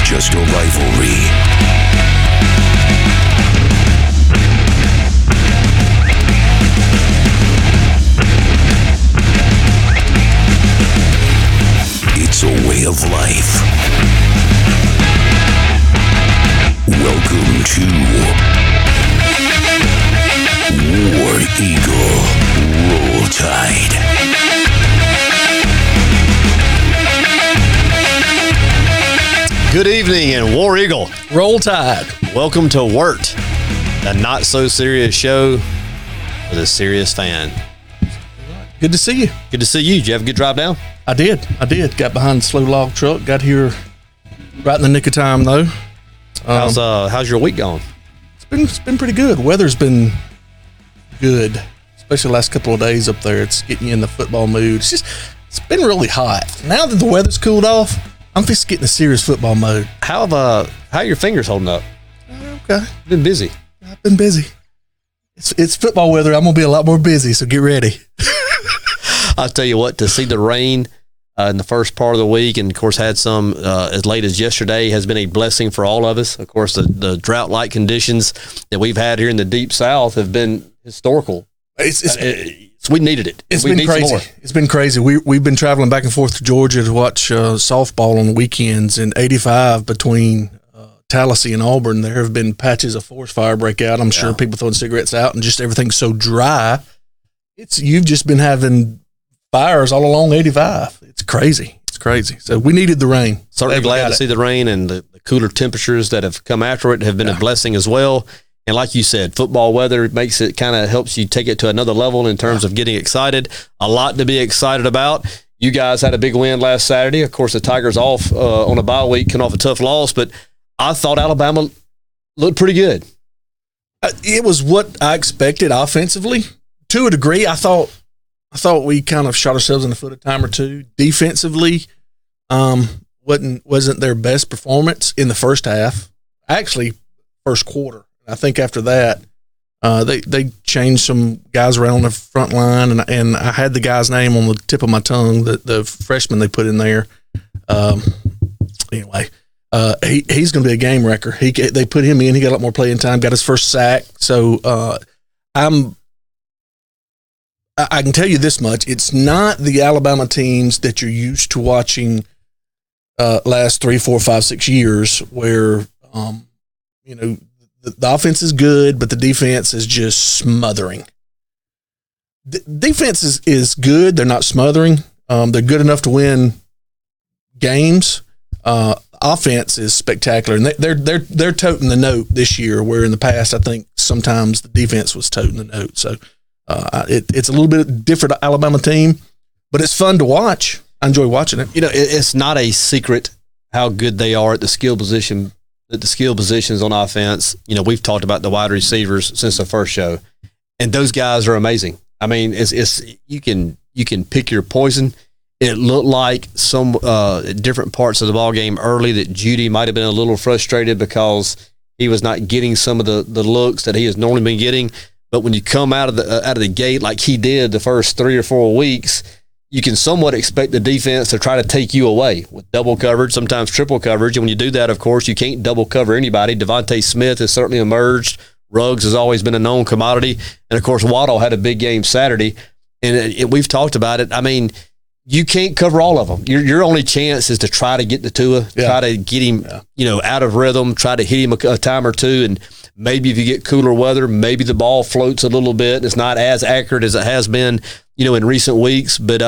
just a rivalry. It's a way of life. Welcome to War Eagle Roll Tide. Good evening and War Eagle Roll Tide. Welcome to WIRT, a not so serious show for the serious fan. Good to see you. Good to see you. Did you have a good drive down? I did. Got behind the slow log truck. Got here right in the nick of time, though. How's your week going? It's been pretty good. Weather's been good, especially the last couple of days up there. It's getting you in the football mood. It's been really hot. Now that the weather's cooled off, I'm just getting a serious football mode. How are your fingers holding up? Okay. Been busy. I've been busy. It's football weather. I'm gonna be a lot more busy, so get ready. I'll tell you what, to see the rain in the first part of the week, and of course had some as late as yesterday, has been a blessing for all of us. Of course, the drought-like conditions that we've had here in the Deep South have been historical. We needed it. It's been crazy. It's been crazy. We've been traveling back and forth to Georgia to watch softball on the weekends. In 85 between Tallahassee and Auburn, there have been patches of forest fire break out. I'm sure people throwing cigarettes out, and just everything's so dry. You've just been having fires all along 85. It's crazy. So we needed the rain. Certainly glad to see the rain, and the cooler temperatures that have come after it have been a blessing as well. And like you said, football weather makes it kind of helps you take it to another level in terms of getting excited. A lot to be excited about. You guys had a big win last Saturday. Of course, the Tigers off on a bye week, coming off a tough loss, but I thought Alabama looked pretty good. It was what I expected offensively. To a degree, I thought we kind of shot ourselves in the foot a time or two. Defensively, wasn't their best performance in the first half. Actually, first quarter. I think after that, they changed some guys around on the front line, and I had the guy's name on the tip of my tongue, the freshman they put in there. Anyway, he's going to be a game wrecker. They put him in. He got a lot more playing time, got his first sack. So I can tell you this much. It's not the Alabama teams that you're used to watching last 3, 4, 5, 6 years where, the offense is good, but the defense is just smothering. The defense is good. They're not smothering. They're good enough to win games. Offense is spectacular, and they're toting the note this year, where in the past I think sometimes the defense was toting the note. So it's a little bit different Alabama team, but it's fun to watch. I enjoy watching it. It's not a secret how good they are at the skill positions on offense. We've talked about the wide receivers since the first show, and those guys are amazing. I mean, you can pick your poison. It looked like some different parts of the ball game early that Judy might have been a little frustrated because he was not getting some of the looks that he has normally been getting. But when you come out of the gate like he did the first 3 or 4 weeks, you can somewhat expect the defense to try to take you away with double coverage, sometimes triple coverage. And when you do that, of course, you can't double cover anybody. Devontae Smith has certainly emerged. Ruggs has always been a known commodity. And, of course, Waddle had a big game Saturday. And we've talked about it. I mean, you can't cover all of them. Your only chance is to try to get to Tua, try to get him out of rhythm, try to hit him a time or two. And maybe if you get cooler weather, maybe the ball floats a little bit. It's not as accurate as it has been in recent weeks, but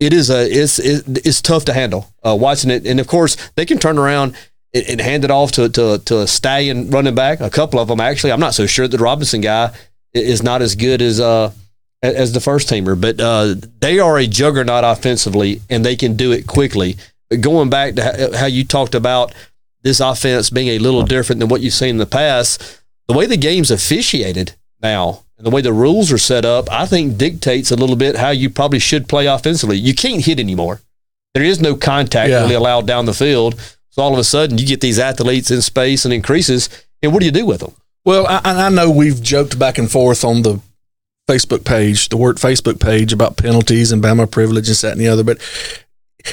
it's tough to handle watching it. And of course, they can turn around and hand it off to a stallion running back. A couple of them actually. I'm not so sure that the Robinson guy is not as good as the first teamer, but they are a juggernaut offensively, and they can do it quickly. But going back to how you talked about this offense being a little different than what you've seen in the past, the way the game's officiated now and the way the rules are set up, I think dictates a little bit how you probably should play offensively. You can't hit anymore. There is no contact really allowed down the field. So all of a sudden you get these athletes in space and increases, and what do you do with them? Well, I know we've joked back and forth on the Facebook page, the WIRT Facebook page, about penalties and Bama privilege and that and the other, but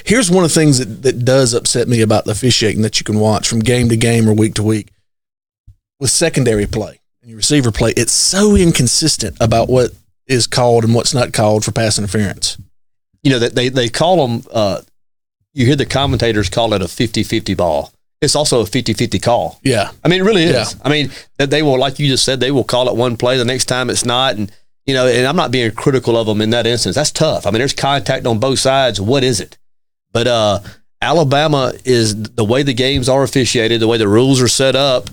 here's one of the things that does upset me about the officiating that you can watch from game to game or week to week. With secondary play and your receiver play, it's so inconsistent about what is called and what's not called for pass interference. You know, that they call them, you hear the commentators call it a 50-50 ball. It's also a 50-50 call. Yeah. I mean, it really is. Yeah. I mean, that they will, like you just said, they will call it one play, the next time it's not. And, you know, and I'm not being critical of them in that instance. That's tough. I mean, there's contact on both sides. What is it? But Alabama is, the way the games are officiated, the way the rules are set up,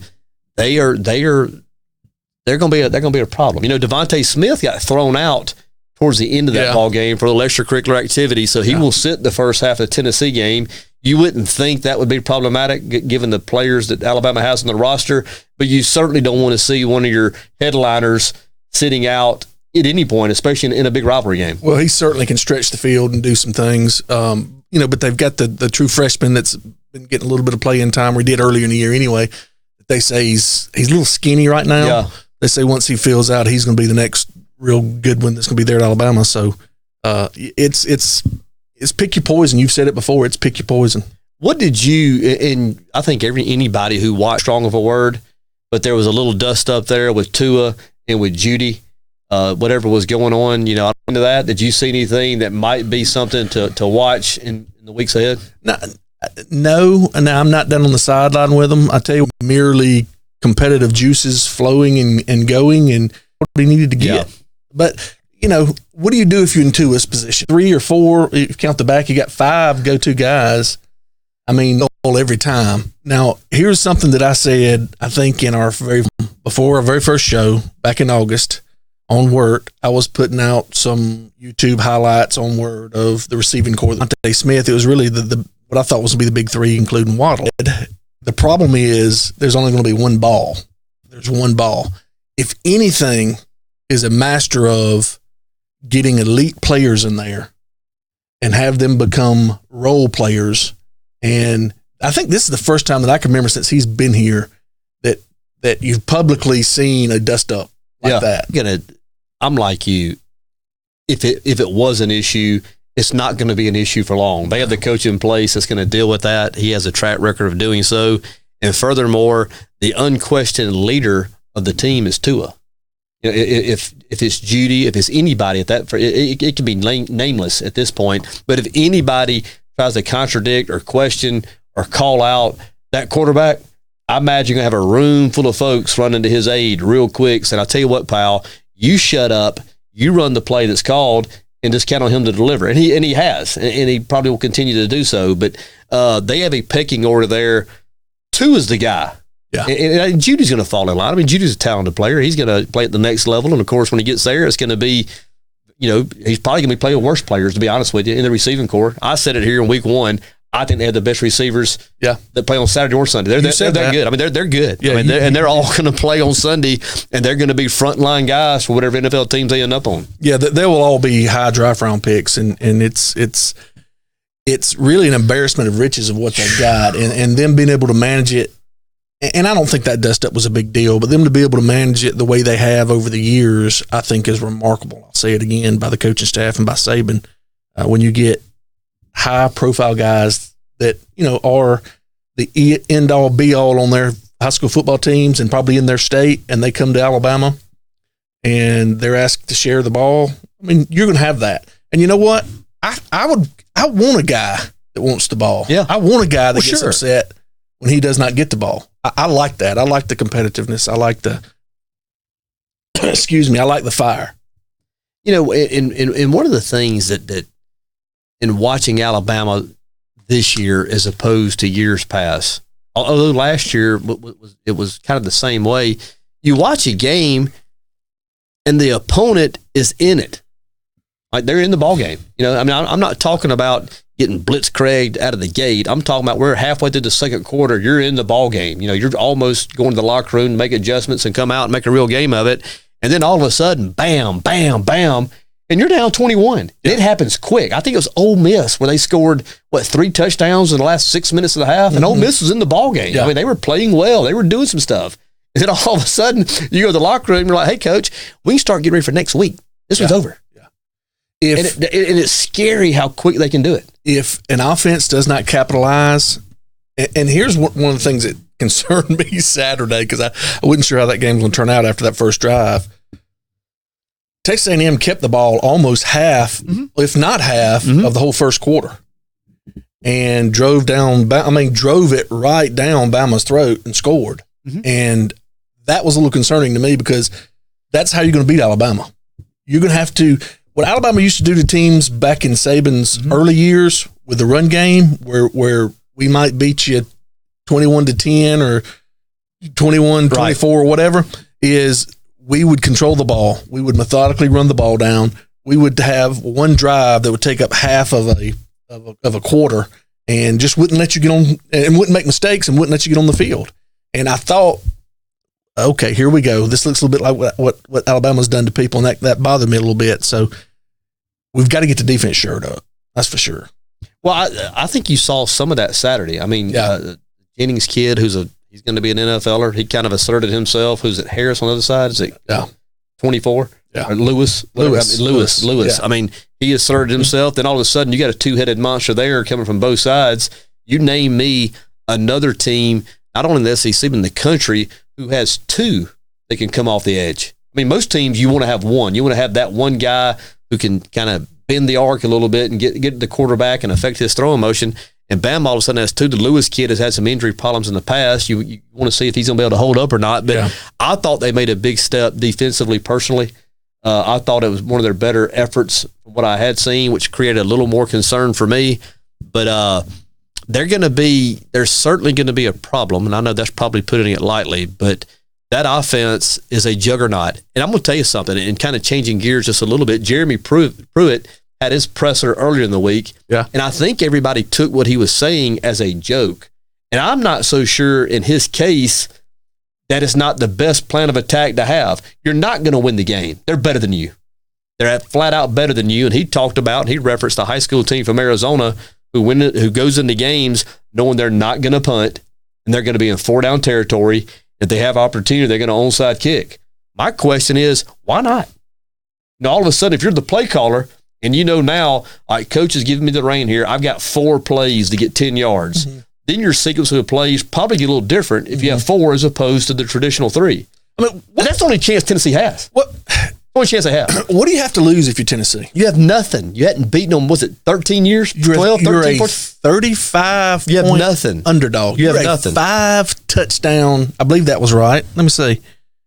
they're going to be a problem. You know, Devontae Smith got thrown out towards the end of that ball game for the extracurricular activity, so he will sit the first half of the Tennessee game. You wouldn't think that would be problematic given the players that Alabama has on the roster, but you certainly don't want to see one of your headliners sitting out at any point, especially in a big rivalry game. Well, he certainly can stretch the field and do some things, you know, but they've got the true freshman that's been getting a little bit of play in time, or he did earlier in the year anyway. They say he's a little skinny right now. Yeah. They say once he fills out, he's going to be the next real good one that's going to be there at Alabama. So it's pick your poison. You've said it before. It's pick your poison. What did you, and I think anybody who watched Strong of a Word, but there was a little dust up there with Tua and with Judy, whatever was going on, you know, into that. Did you see anything that might be something to watch in the weeks ahead? No, and I'm not down on the sideline with them. I tell you, merely competitive juices flowing and going, and what he needed to get. Yeah. But, you know, what do you do if you're in Tua's position? 3 or 4, if you count the back, you got 5 go-to guys. I mean, every time. Now, here's something that I said, I think before our very first show back in August on work. I was putting out some YouTube highlights on Word of the receiving corps. Devontae Smith, it was really what I thought was going to be the big 3, including Waddle. The problem is there's only going to be one ball. There's one ball. If anything is a master of getting elite players in there and have them become role players. And I think this is the first time that I can remember since he's been here that you've publicly seen a dust up like that. I'm like you. If it was an issue, it's not going to be an issue for long. They have the coach in place that's going to deal with that. He has a track record of doing so. And furthermore, the unquestioned leader of the team is Tua. You know, if it's Judy, if it's anybody at that, it can be nameless at this point. But if anybody tries to contradict or question or call out that quarterback, I imagine you're going to have a room full of folks running to his aid real quick. Saying, I'll tell you what, pal, you shut up, you run the play that's called, and just count on him to deliver. And he has, and he probably will continue to do so. But they have a pecking order there. Tua is the guy. Yeah. And Judy's going to fall in line. I mean, Judy's a talented player. He's going to play at the next level. And, of course, when he gets there, it's going to be, you know, he's probably going to be playing with worse players, to be honest with you, in the receiving corps. I said it here in week 1. I think they have the best receivers that play on Saturday or Sunday. They're good. I mean, they're good. Yeah, they're all going to play on Sunday, and they're going to be frontline guys for whatever NFL teams they end up on. Yeah, they will all be high draft round picks, and it's really an embarrassment of riches of what they've got, and them being able to manage it. And I don't think that dust up was a big deal, but them to be able to manage it the way they have over the years, I think is remarkable. I'll say it again, by the coaching staff and by Saban. When you get high profile guys that, you know, are the end all be all on their high school football teams and probably in their state, and they come to Alabama and they're asked to share the ball. I mean, you're going to have that. And you know what? I want a guy that wants the ball. Yeah. I want a guy that gets upset when he does not get the ball. I like that. I like the competitiveness. I like the I like the fire. You know, and one of the things that in watching Alabama this year as opposed to years past, although last year it was kind of the same way, you watch a game and the opponent is in it. Like, they're in the ball game. You know, I mean, I'm not talking about getting blitzkrieged out of the gate. I'm talking about we're halfway through the second quarter. You're in the ball game. You know, you're almost going to the locker room, make adjustments, and come out and make a real game of it. And then all of a sudden, bam, bam, bam, and you're down 21. Yeah. It happens quick. I think it was Ole Miss where they scored 3 touchdowns in the last 6 minutes of the half, and Ole Miss was in the ball game. Yeah. I mean, they were playing well. They were doing some stuff. And then all of a sudden, you go to the locker room, and you're like, "Hey, coach, we can start getting ready for next week. This one's over." If and it's scary how quick they can do it. If an offense does not capitalize, and here's one of the things that concerned me Saturday, because I wasn't sure how that game was going to turn out after that first drive. Texas A&M kept the ball almost half, if not half, of the whole first quarter, and drove it right down Bama's throat and scored. And that was a little concerning to me, because that's how you're going to beat Alabama. You're going to have to. What Alabama used to do to teams back in Saban's early years with the run game, where we might beat you 21-10 or 21-24 or whatever, is we would control the ball. We would methodically run the ball down. We would have one drive that would take up half of a quarter and just wouldn't let you get on, and wouldn't make mistakes, and wouldn't let you get on the field. And I thought, okay, here we go. This looks a little bit like what Alabama's done to people, and that bothered me a little bit. So we've got to get the defense shored up. That's for sure. Well, I think you saw some of that Saturday. I mean, Jennings kid, he's going to be an NFLer. He kind of asserted himself. Who's it? Harris on the other side? Is it 24? Yeah. Or Lewis. Yeah. I mean, he asserted himself. Then all of a sudden, you got a two-headed monster there coming from both sides. You name me another team, not only in the SEC, but in the country, who has two that can come off the edge. I mean, most teams, you want to have one. You want to have that one guy who can kind of bend the arc a little bit and get the quarterback and affect his throwing motion. And Bama all of a sudden has two. The Lewis kid has had some injury problems in the past. You want to see if he's going to be able to hold up or not. But I thought they made a big step defensively, personally. I thought it was one of their better efforts from what I had seen, which created a little more concern for me. But there's certainly going to be a problem, and I know that's probably putting it lightly, but that offense is a juggernaut. And I'm going to tell you something, and kind of changing gears just a little bit. Jeremy Pruitt had his presser earlier in the week, and I think everybody took what he was saying as a joke. And I'm not so sure in his case that it's not the best plan of attack to have. You're not going to win the game. They're better than you. They're flat out better than you. And he talked about, and he referenced a high school team from Arizona who goes into games knowing they're not going to punt, and they're going to be in 4-down territory. If they have opportunity, they're going to onside kick. My question is, why not? Now, all of a sudden, if you're the play caller and you know now, all right, coach is giving me the rein here, I've got 4 plays to get 10 yards. Then your sequence of plays probably get a little different if you have 4 as opposed to the traditional 3. I mean, that's the only chance Tennessee has. What? Only chance they have. What do you have to lose if you're Tennessee? You have nothing. You hadn't beaten them, was it 13 years? 12, 13, 14? 35 You have nothing. Underdog. You have nothing. 5 touchdown. I believe that was right. Let me see.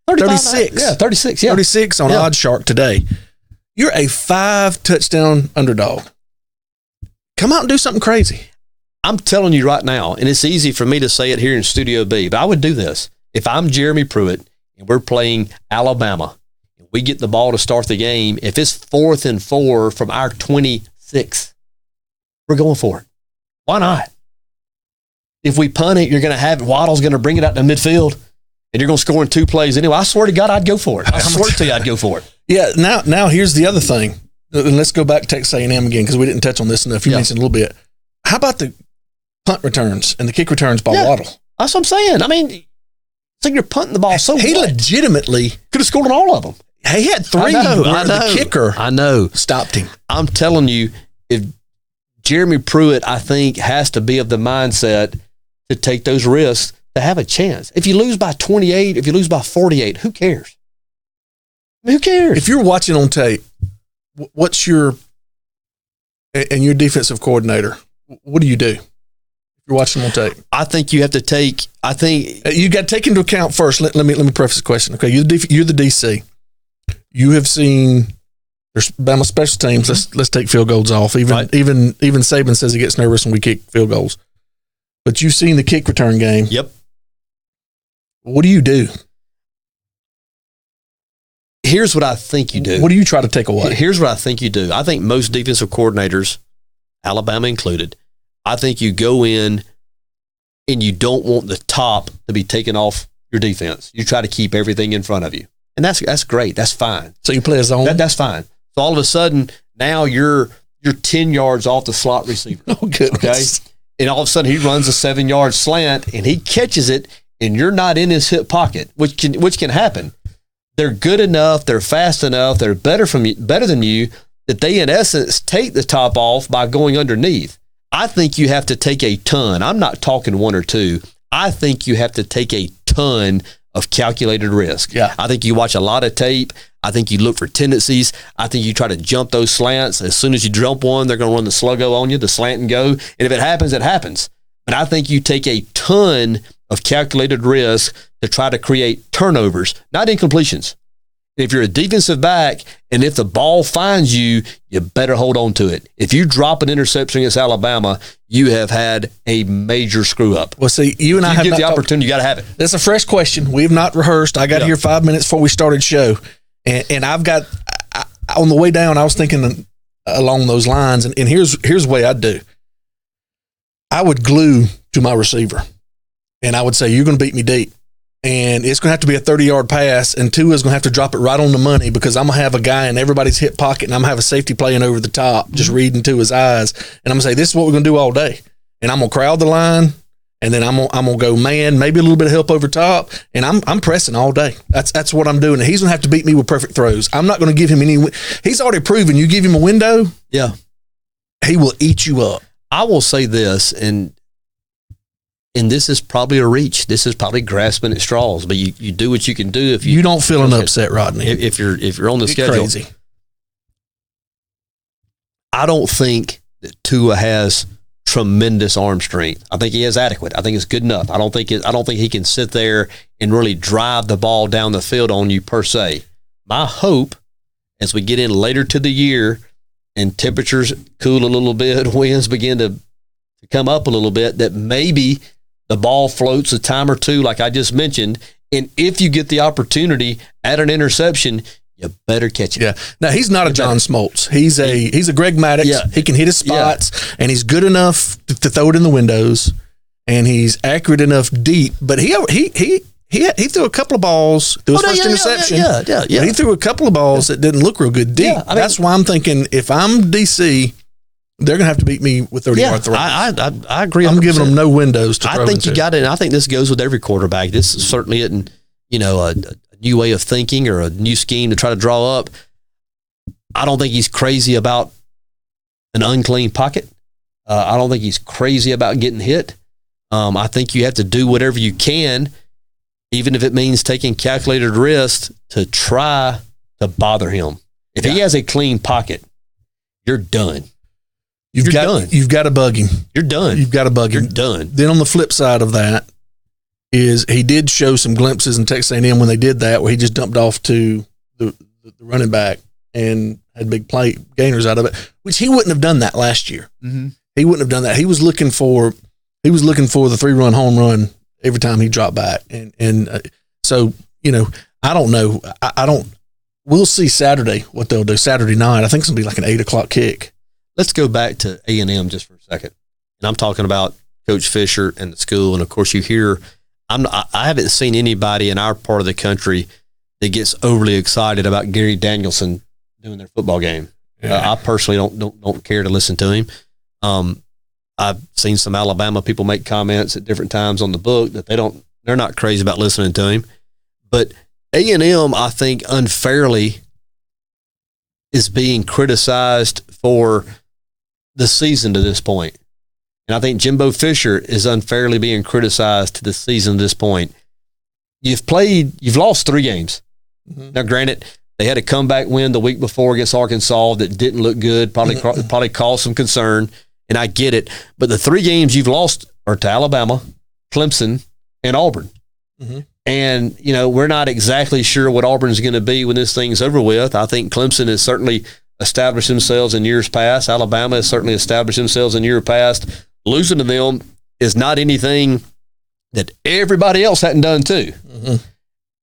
36. Yeah, 36. Yeah. 36 on Odd Shark today. You're a 5 touchdown underdog. Come out and do something crazy. I'm telling you right now, and it's easy for me to say it here in Studio B, but I would do this. If I'm Jeremy Pruitt and we're playing Alabama, and we get the ball to start the game, if it's 4th and 4 from our 26, we're going for it. Why not? If we punt it, you're going to have it. Waddle's going to bring it out to midfield, and you're going to score in 2 plays anyway. I swear to God, I'd go for it. I swear to you, I'd go for it. Yeah, now here's the other thing. And let's go back to Texas A&M again, because we didn't touch on this enough. You mentioned a little bit. How about the punt returns and the kick returns by Waddle? That's what I'm saying. I mean, so you're punting the ball so he legitimately could have scored on all of them. He had 3 where the kicker stopped him. I'm telling you, if Jeremy Pruitt, I think, has to be of the mindset to take those risks to have a chance. If you lose by 28, if you lose by 48, who cares? I mean, who cares? If you're watching on tape, what's your defensive coordinator, what do you do? You're watching on tape. I think you have to take. I think you got to take into account first. Let me preface the question. Okay, you're the DC. You have seen there's Bama special teams. Let's take field goals off. Even Saban says he gets nervous when we kick field goals. But you've seen the kick return game. Yep. What do you do? Here's what I think you do. What do you try to take away? Here's what I think you do. I think most defensive coordinators, Alabama included, I think you go in and you don't want the top to be taken off your defense. You try to keep everything in front of you. And that's great. That's fine. So you play a zone? That's fine. So all of a sudden, now you're 10 yards off the slot receiver. Oh, goodness. Okay? And all of a sudden, he runs a 7-yard slant, and he catches it, and you're not in his hip pocket, which can happen. They're good enough. They're fast enough. They're better than you that they, in essence, take the top off by going underneath. I think you have to take a ton. I'm not talking one or two. I think you have to take a ton of calculated risk. Yeah. I think you watch a lot of tape. I think you look for tendencies. I think you try to jump those slants. As soon as you jump one, they're going to run the sluggo on you, the slant and go. And if it happens, it happens. But I think you take a ton of calculated risk to try to create turnovers, not incompletions. If you're a defensive back and if the ball finds you, you better hold on to it. If you drop an interception against Alabama, you have had a major screw up. Well, see, you and I have get not the opportunity, you got to have it. That's a fresh question. We've not rehearsed. I got here 5 minutes before we started the show, and I've got on the way down. I was thinking along those lines, and here's the way I'd do. I would glue to my receiver, and I would say, "You're going to beat me deep." And it's going to have to be a 30-yard pass, and Tua's going to have to drop it right on the money because I'm going to have a guy in everybody's hip pocket, and I'm going to have a safety playing over the top, just reading Tua's eyes. And I'm going to say, this is what we're going to do all day. And I'm going to crowd the line, and then I'm going to go man, maybe a little bit of help over top, and I'm pressing all day. That's what I'm doing. And he's going to have to beat me with perfect throws. I'm not going to give him any – he's already proven you give him a window, he will eat you up. I will say this, and this is probably a reach. This is probably grasping at straws, but you do what you can do. If you don't feel an upset, Rodney. If you're on the schedule. Crazy. I don't think that Tua has tremendous arm strength. I think he has adequate. I think it's good enough. I don't think he can sit there and really drive the ball down the field on you per se. My hope, as we get in later to the year and temperatures cool a little bit, winds begin to come up a little bit, that maybe the ball floats a time or two, like I just mentioned, and if you get the opportunity at an interception, you better catch it. Yeah. Now, he's not a John Smoltz. He's a Greg Maddox. Yeah. He can hit his spots, and he's good enough to throw it in the windows, and he's accurate enough deep. But he threw a couple of balls through his first interception. Yeah. He threw a couple of balls that didn't look real good deep. Yeah, that's why I'm thinking if I'm DC, they're going to have to beat me with 30-yard throws. I agree. 100%. I'm giving them no windows to throw I think into. You got it. And I think this goes with every quarterback. This certainly isn't, a new way of thinking or a new scheme to try to draw up. I don't think he's crazy about an unclean pocket. I don't think he's crazy about getting hit. I think you have to do whatever you can, even if it means taking calculated risks to try to bother him. If he has a clean pocket, you're done. You've got to bug him. You're done. You've got to bug him. You're done. Then on the flip side of that is he did show some glimpses in Texas A&M when they did that, where he just dumped off to the running back and had big play gainers out of it, which he wouldn't have done that last year. Mm-hmm. He wouldn't have done that. He was looking for the 3-run home run every time he dropped back. So, I don't know. We'll see Saturday what they'll do Saturday night. I think it's going to be like an 8:00 kick. Let's go back to A&M just for a second. And I'm talking about Coach Fisher and the school. And of course you hear, I haven't seen anybody in our part of the country that gets overly excited about Gary Danielson doing their football game. I personally don't care to listen to him. I've seen some Alabama people make comments at different times on the book that they're not crazy about listening to him. But A&M, I think, unfairly is being criticized for the season to this point. And I think Jimbo Fisher is unfairly being criticized to the season to this point. You've lost 3 games. Mm-hmm. Now, granted, they had a comeback win the week before against Arkansas that didn't look good, probably caused some concern, and I get it. But the 3 games you've lost are to Alabama, Clemson, and Auburn. Mm-hmm. And, we're not exactly sure what Auburn's going to be when this thing's over with. I think Clemson has certainly established themselves in years past. Alabama has certainly established themselves in years past. Losing to them is not anything that everybody else hadn't done too. Mm-hmm.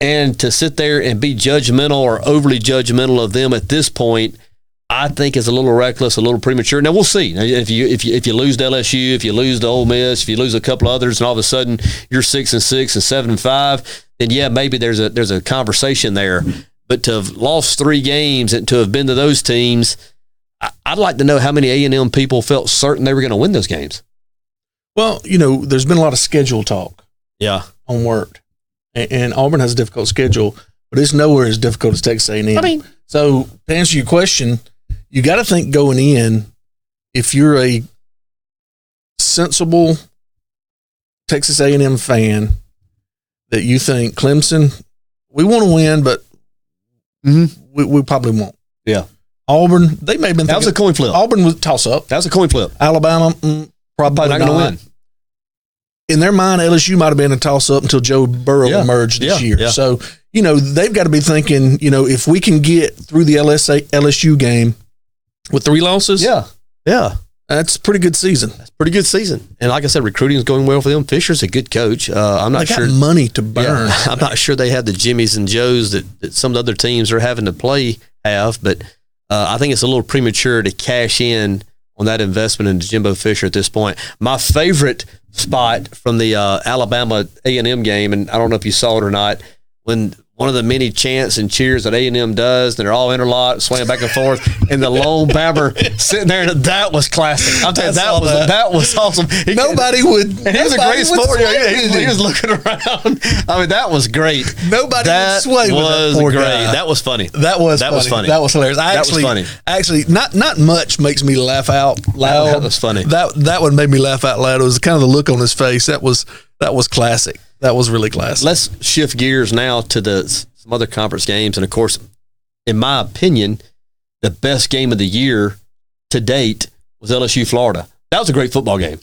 And to sit there and be judgmental or overly judgmental of them at this point, I think is a little reckless, a little premature. Now we'll see. If you lose to LSU, if you lose to Ole Miss, if you lose a couple others, and all of a sudden you're 6-6 and 7-5, then yeah, maybe there's a conversation there. But to have lost 3 games and to have been to those teams, I'd like to know how many A&M people felt certain they were going to win those games. Well, there's been a lot of schedule talk. Yeah, on work, and Auburn has a difficult schedule, but it's nowhere as difficult as Texas A&M. I mean, so to answer your question, you got to think going in, if you're a sensible Texas A&M fan, that you think Clemson, we want to win, but we probably won't. Yeah. Auburn, they may have been thinking. That was a coin flip. Auburn was toss up. That was a coin flip. Alabama, probably not going to win. In their mind, LSU might have been a toss up until Joe Burrow emerged this year. Yeah. So, they've got to be thinking, if we can get through the LSU game with 3 losses. Yeah. That's a pretty good season. Pretty good season. And like I said, recruiting is going well for them. Fisher's a good coach. I'm not sure. They got money to burn. Yeah, I'm not sure they have the Jimmies and Joes that some of the other teams are having to play have, but I think it's a little premature to cash in on that investment into Jimbo Fisher at this point. My favorite spot from the Alabama A&M game, and I don't know if you saw it or not, when one of the many chants and cheers that A&M does, and they're all interlocked, swaying back and forth, and the lone Bammer sitting there, and that was classic. I'm telling you, that was awesome. Nobody would. And he was a great sport. He was looking around. I mean, that was great. Nobody would sway with that poor guy. That was funny. That was funny. That was hilarious. That was funny. Actually, not much makes me laugh out loud. That was funny. That one made me laugh out loud. It was kind of the look on his face. That was classic. That was really classic. Let's shift gears now to some other conference games. And, of course, in my opinion, the best game of the year to date was LSU Florida. That was a great football game.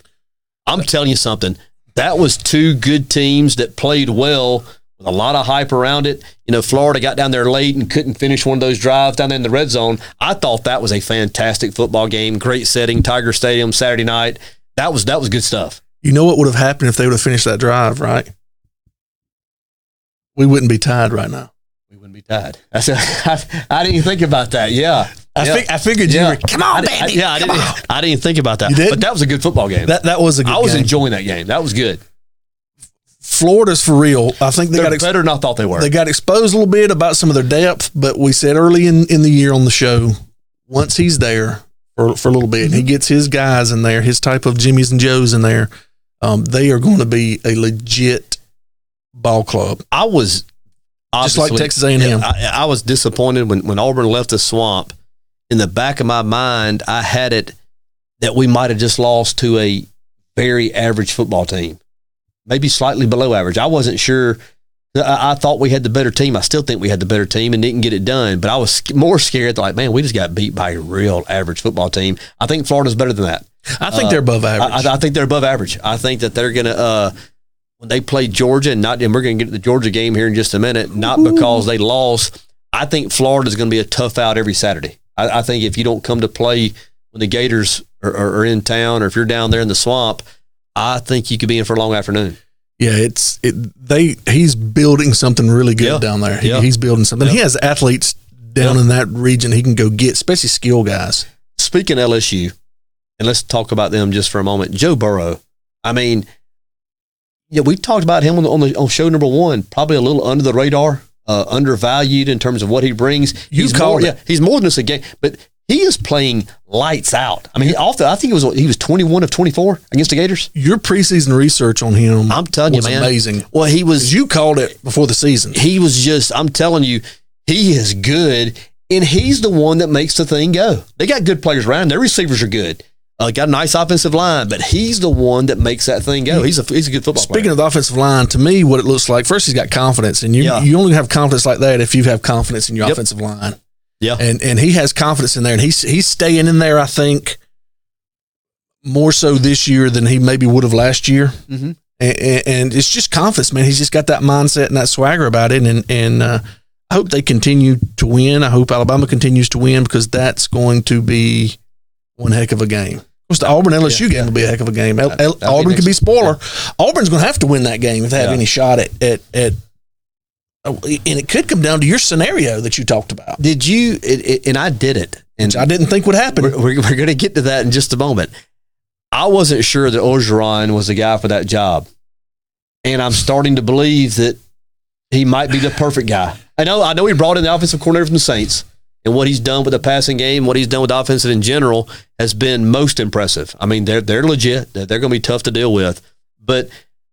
I'm telling you something. That was 2 good teams that played well with a lot of hype around it. Florida got down there late and couldn't finish one of those drives down there in the red zone. I thought that was a fantastic football game. Great setting, Tiger Stadium, Saturday night. That was good stuff. You know what would have happened if they would have finished that drive, right? We wouldn't be tied right now. We wouldn't be tied. I didn't even think about that. Yeah. I figured you were, come on, baby. I didn't even think about that. You did? But that was a good football game. That was a good game. I was enjoying that game. That was good. Florida's for real. I think they're better than I thought they were. They got exposed a little bit about some of their depth, but we said early in the year on the show, once he's there for a little bit, he gets his guys in there, his type of Jimmies and Joes in there, they are going to be a legit ball club. I was just like Texas A&M. I was disappointed when Auburn left the swamp. In the back of my mind, I had it that we might have just lost to a very average football team, maybe slightly below average. I wasn't sure. I thought we had the better team. I still think we had the better team and didn't get it done. But I was more scared, like, man, we just got beat by a real average football team. I think Florida's better than that. I think they're above average. I think they're above average. I think that they're going to when they play Georgia, and we're going to get to the Georgia game here in just a minute, not because they lost. I think Florida's going to be a tough out every Saturday. I think if you don't come to play when the Gators are in town, or if you're down there in the swamp, I think you could be in for a long afternoon. Yeah, he's building something really good down there. He's building something. He has athletes down in that region he can go get, especially skill guys. Speaking of LSU, and let's talk about them just for a moment. Joe Burrow. I mean, we talked about him on show number 1, probably a little under the radar, undervalued in terms of what he brings. He's more than just a game, but he is playing lights out. I mean, I think he was 21 of 24 against the Gators. Your preseason research on him, I'm telling you, man, amazing. Well, you called it before the season. He was just, I'm telling you, he is good, and he's the one that makes the thing go. They got good players around. Their receivers are good. Got a nice offensive line, but he's the one that makes that thing go. He's a good football player. Speaking of the offensive line, to me, what it looks like, first, he's got confidence, and you only have confidence like that if you have confidence in your offensive line. Yeah, and he has confidence in there, and he's staying in there, I think, more so this year than he maybe would have last year. Mm-hmm. And it's just confidence, man. He's just got that mindset and that swagger about it, and I hope they continue to win. I hope Alabama continues to win, because that's going to be one heck of a game. Of course, the Auburn-LSU game will be a heck of a game. Auburn could be spoiler. Auburn's going to have to win that game if they have any shot at and it could come down to your scenario that you talked about. Did you? And I did it. And which I didn't think would happen. We're going to get to that in just a moment. I wasn't sure that Orgeron was the guy for that job. And I'm starting to believe that he might be the perfect guy. I know he brought in the offensive coordinator from the Saints, and what he's done with the passing game, what he's done with the offensive in general, has been most impressive. I mean, they're legit. They're going to be tough to deal with. But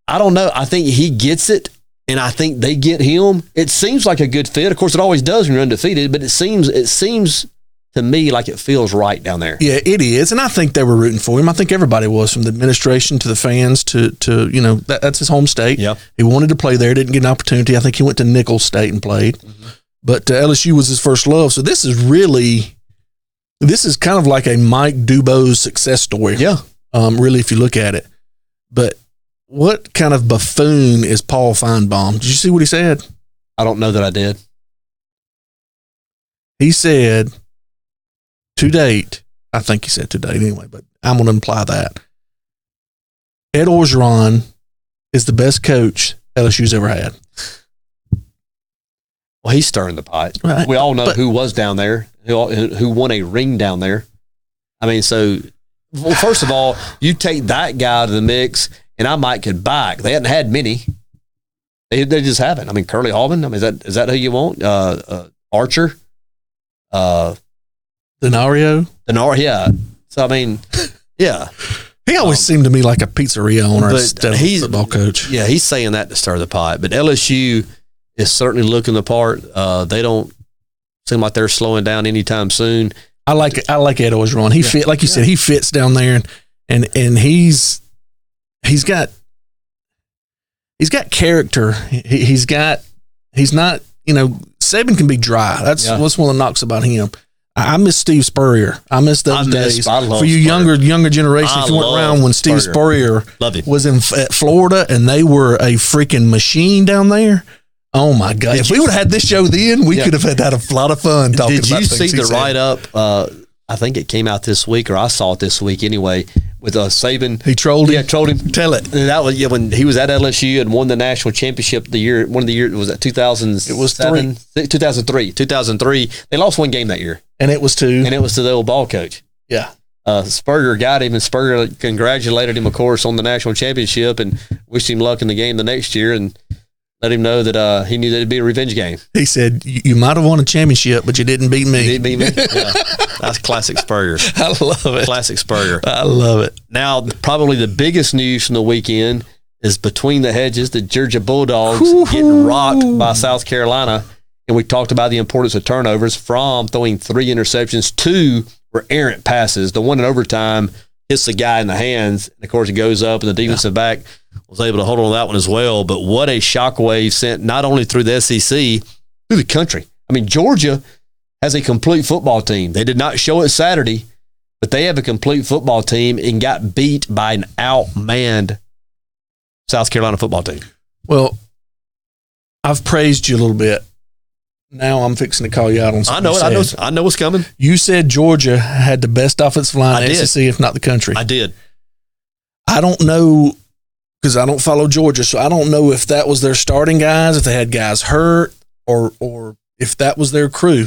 I don't know. I think he gets it, and I think they get him. It seems like a good fit. Of course, it always does when you're undefeated, but it seems to me like it feels right down there. Yeah, it is. And I think they were rooting for him. I think everybody was, from the administration to the fans to that's his home state. Yeah. He wanted to play there, didn't get an opportunity. I think he went to Nicholls State and played. Mm-hmm. But LSU was his first love. So this is kind of like a Mike Dubose success story. Yeah. Really, if you look at it. But what kind of buffoon is Paul Feinbaum? Did you see what he said? I don't know that I did. He said, to date, I think he said to date anyway, but I'm going to imply that Ed Orgeron is the best coach LSU's ever had. Well, he's stirring the pot. Right. We all know who was down there, who won a ring down there. I mean, first of all, you take that guy out of the mix, and I might could back. They hadn't had many. They just haven't. I mean, Curly Hallman. I mean, is that who you want? Archer. Denario. Yeah. So I mean, yeah. He always seemed to me like a pizzeria owner instead of a football coach. Yeah, he's saying that to stir the pot. But LSU is certainly looking the part. They don't seem like they're slowing down anytime soon. I like Ed Orgeron. He fit, like you said, he fits down there, and he's got character. He's not, Saban can be dry. That's what's one of the knocks about him. I miss Steve Spurrier. I miss those days. For you younger generation, if you weren't around when Steve Spurrier was at Florida and they were a freaking machine down there. Oh my God! If we would have had this show then, we could have had a lot of fun talking about things. Did you see the write-up? I think it came out this week, or I saw it this week anyway, with Saban. He trolled him? Yeah, trolled him. Tell it. And that was when he was at LSU and won the national championship one of the years, was that 2007? It was 2003. 2003. They lost one game that year. And it was to the old ball coach. Yeah. Spurrier got him, and Spurrier congratulated him, of course, on the national championship and wished him luck in the game the next year and let him know that he knew that it'd be a revenge game. He said, "You might have won a championship, but you didn't beat me." You didn't beat me. Yeah. That's classic Spurrier. I love it. Classic Spurrier. I love it. Now, probably the biggest news from the weekend is between the hedges, the Georgia Bulldogs getting rocked by South Carolina. And we talked about the importance of turnovers. From throwing 3 interceptions, 2 were errant passes. The one in overtime hits the guy in the hands. And, of course, it goes up, and the defensive back was able to hold on to that one as well. But what a shockwave sent not only through the SEC, through the country. I mean, Georgia has a complete football team. They did not show it Saturday, but they have a complete football team and got beat by an outmanned South Carolina football team. Well, I've praised you a little bit. Now I'm fixing to call you out on something. I know what's coming. You said Georgia had the best offensive line in the SEC, if not the country. I did. I don't know, because I don't follow Georgia, so I don't know if that was their starting guys, if they had guys hurt, or if that was their crew.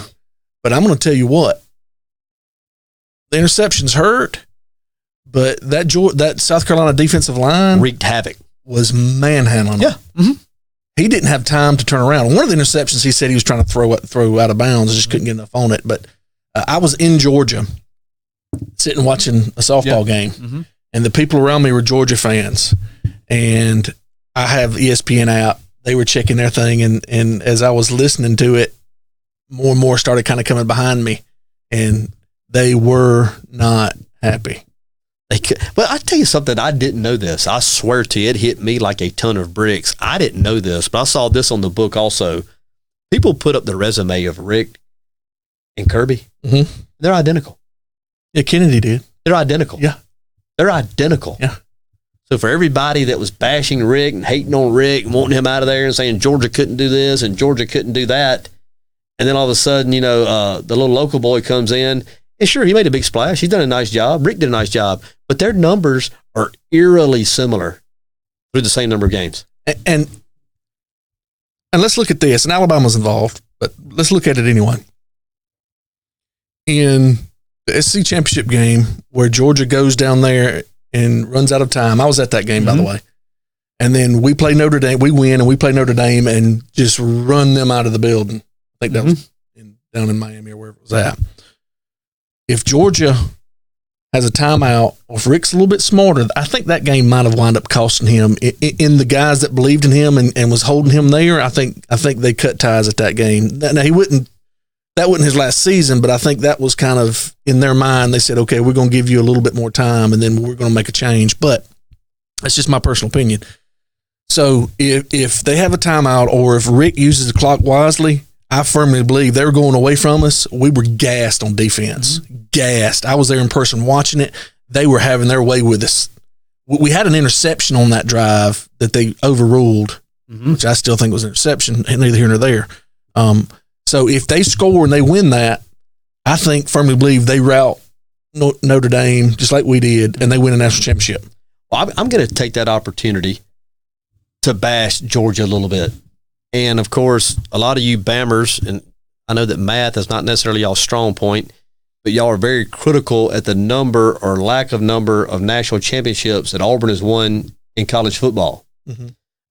But I'm going to tell you what. The interceptions hurt, but that South Carolina defensive line wreaked havoc. Was manhandling them. Yeah. Mm-hmm. He didn't have time to turn around. One of the interceptions he said he was trying to throw out of bounds. I just couldn't get enough on it. But I was in Georgia sitting watching a softball game, and the people around me were Georgia fans. And I have ESPN app. They were checking their thing, and as I was listening to it, more and more started kind of coming behind me, and they were not happy. Well, I tell you something, I didn't know this. I swear to you, it hit me like a ton of bricks. I didn't know this, but I saw this on the book also. People put up the resume of Rick and Kirby. Mm-hmm. They're identical. Yeah, Kennedy did. They're identical. Yeah. They're identical. Yeah. So for everybody that was bashing Rick and hating on Rick and wanting him out of there and saying Georgia couldn't do this and Georgia couldn't do that, and then all of a sudden, the little local boy comes in, and sure, he made a big splash. He's done a nice job. Rick did a nice job. But their numbers are eerily similar through the same number of games. And let's look at this. And Alabama's involved, but let's look at it anyway. In the SEC championship game where Georgia goes down there and runs out of time, I was at that game, by the way. And then we play Notre Dame. We win, and we play Notre Dame and just run them out of the building. I think that was down in Miami or wherever it was at. If Georgia has a timeout, or if Rick's a little bit smarter, I think that game might have wound up costing him. In the guys that believed in him and was holding him there, I think they cut ties at that game. Now, he wouldn't that wasn't his last season, but I think that was kind of in their mind. They said, okay, we're going to give you a little bit more time and then we're going to make a change. But that's just my personal opinion. So if they have a timeout or if Rick uses the clock wisely, I firmly believe they were going away from us. We were gassed on defense. Gassed. I was there in person watching it. They were having their way with us. We had an interception on that drive that they overruled, which I still think was an interception, neither here nor there. So if they score and they win that, I firmly believe they rout Notre Dame just like we did, and they win a national championship. Well, I'm going to take that opportunity to bash Georgia a little bit. And, of course, a lot of you Bammers, and I know that math is not necessarily y'all's strong point, but y'all are very critical at the number or lack of number of national championships that Auburn has won in college football.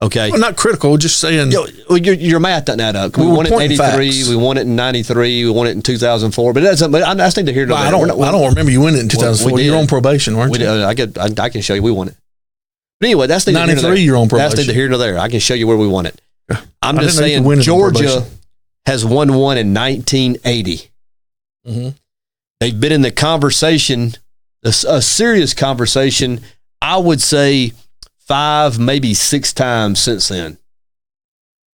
Okay. Well, not critical, just saying. Your math doesn't add up. We won it in 83, we won it in 93, we won it in 2004, but that's I just need to hear. I don't remember you winning it in 2004. You're on probation, weren't you? I can show you we won it. But anyway, that's 93. You're on probation. That's neither here nor there. I can show you where we won it. I'm just saying Georgia has won one in 1980. They've been in the conversation, a serious conversation, I would say 5, maybe 6 times since then.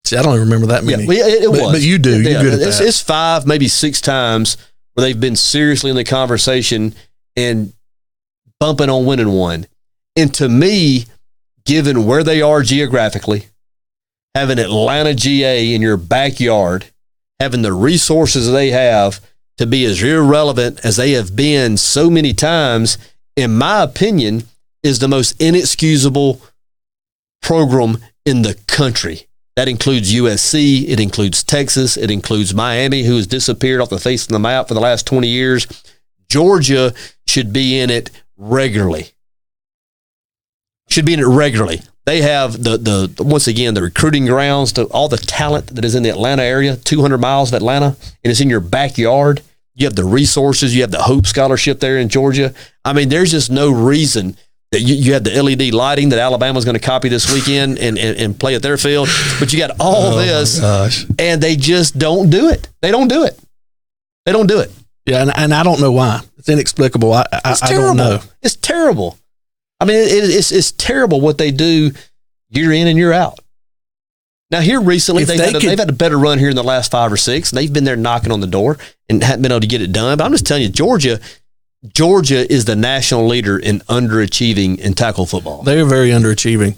See, I don't even remember that many. Yeah, it was. But you do. You're good at that. It's 5, maybe 6 times where they've been seriously in the conversation and bumping on winning one. And to me, given where they are geographically, having Atlanta, GA in your backyard, having the resources they have to be as irrelevant as they have been so many times, in my opinion, is the most inexcusable program in the country. That includes USC, it includes Texas, it includes Miami, who has disappeared off the face of the map for the last 20 years. Georgia should be in it regularly. They have the once again, the recruiting grounds to all the talent that is in the Atlanta area, 200 miles of Atlanta, and it's in your backyard. You have the resources. You have the Hope Scholarship there in Georgia. I mean, there's just no reason that you have the LED lighting that Alabama's going to copy this weekend and play at their field. But you got all this, and they just don't do it. They don't do it. Yeah, and I don't know why. It's inexplicable. I don't know. It's terrible. I mean, it's terrible what they do year in and year out. Now, here recently, they've had a better run here in the last 5 or 6, and they've been there knocking on the door and hadn't been able to get it done. But I'm just telling you, Georgia is the national leader in underachieving in tackle football. They are very underachieving.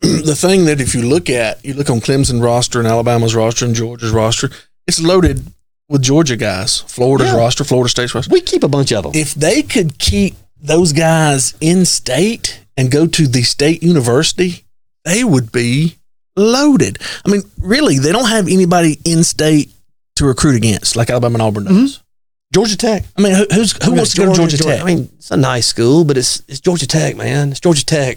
The thing that if you look on Clemson's roster and Alabama's roster and Georgia's roster, it's loaded with Georgia guys. Florida's roster, Florida State's roster. We keep a bunch of them. If they could keep those guys in state and go to the state university, they would be loaded. I mean, really, they don't have anybody in state to recruit against like Alabama and Auburn does. Georgia Tech. I mean, who wants to go to Georgia Tech? I mean, it's a nice school, but it's Georgia Tech, man. It's Georgia Tech.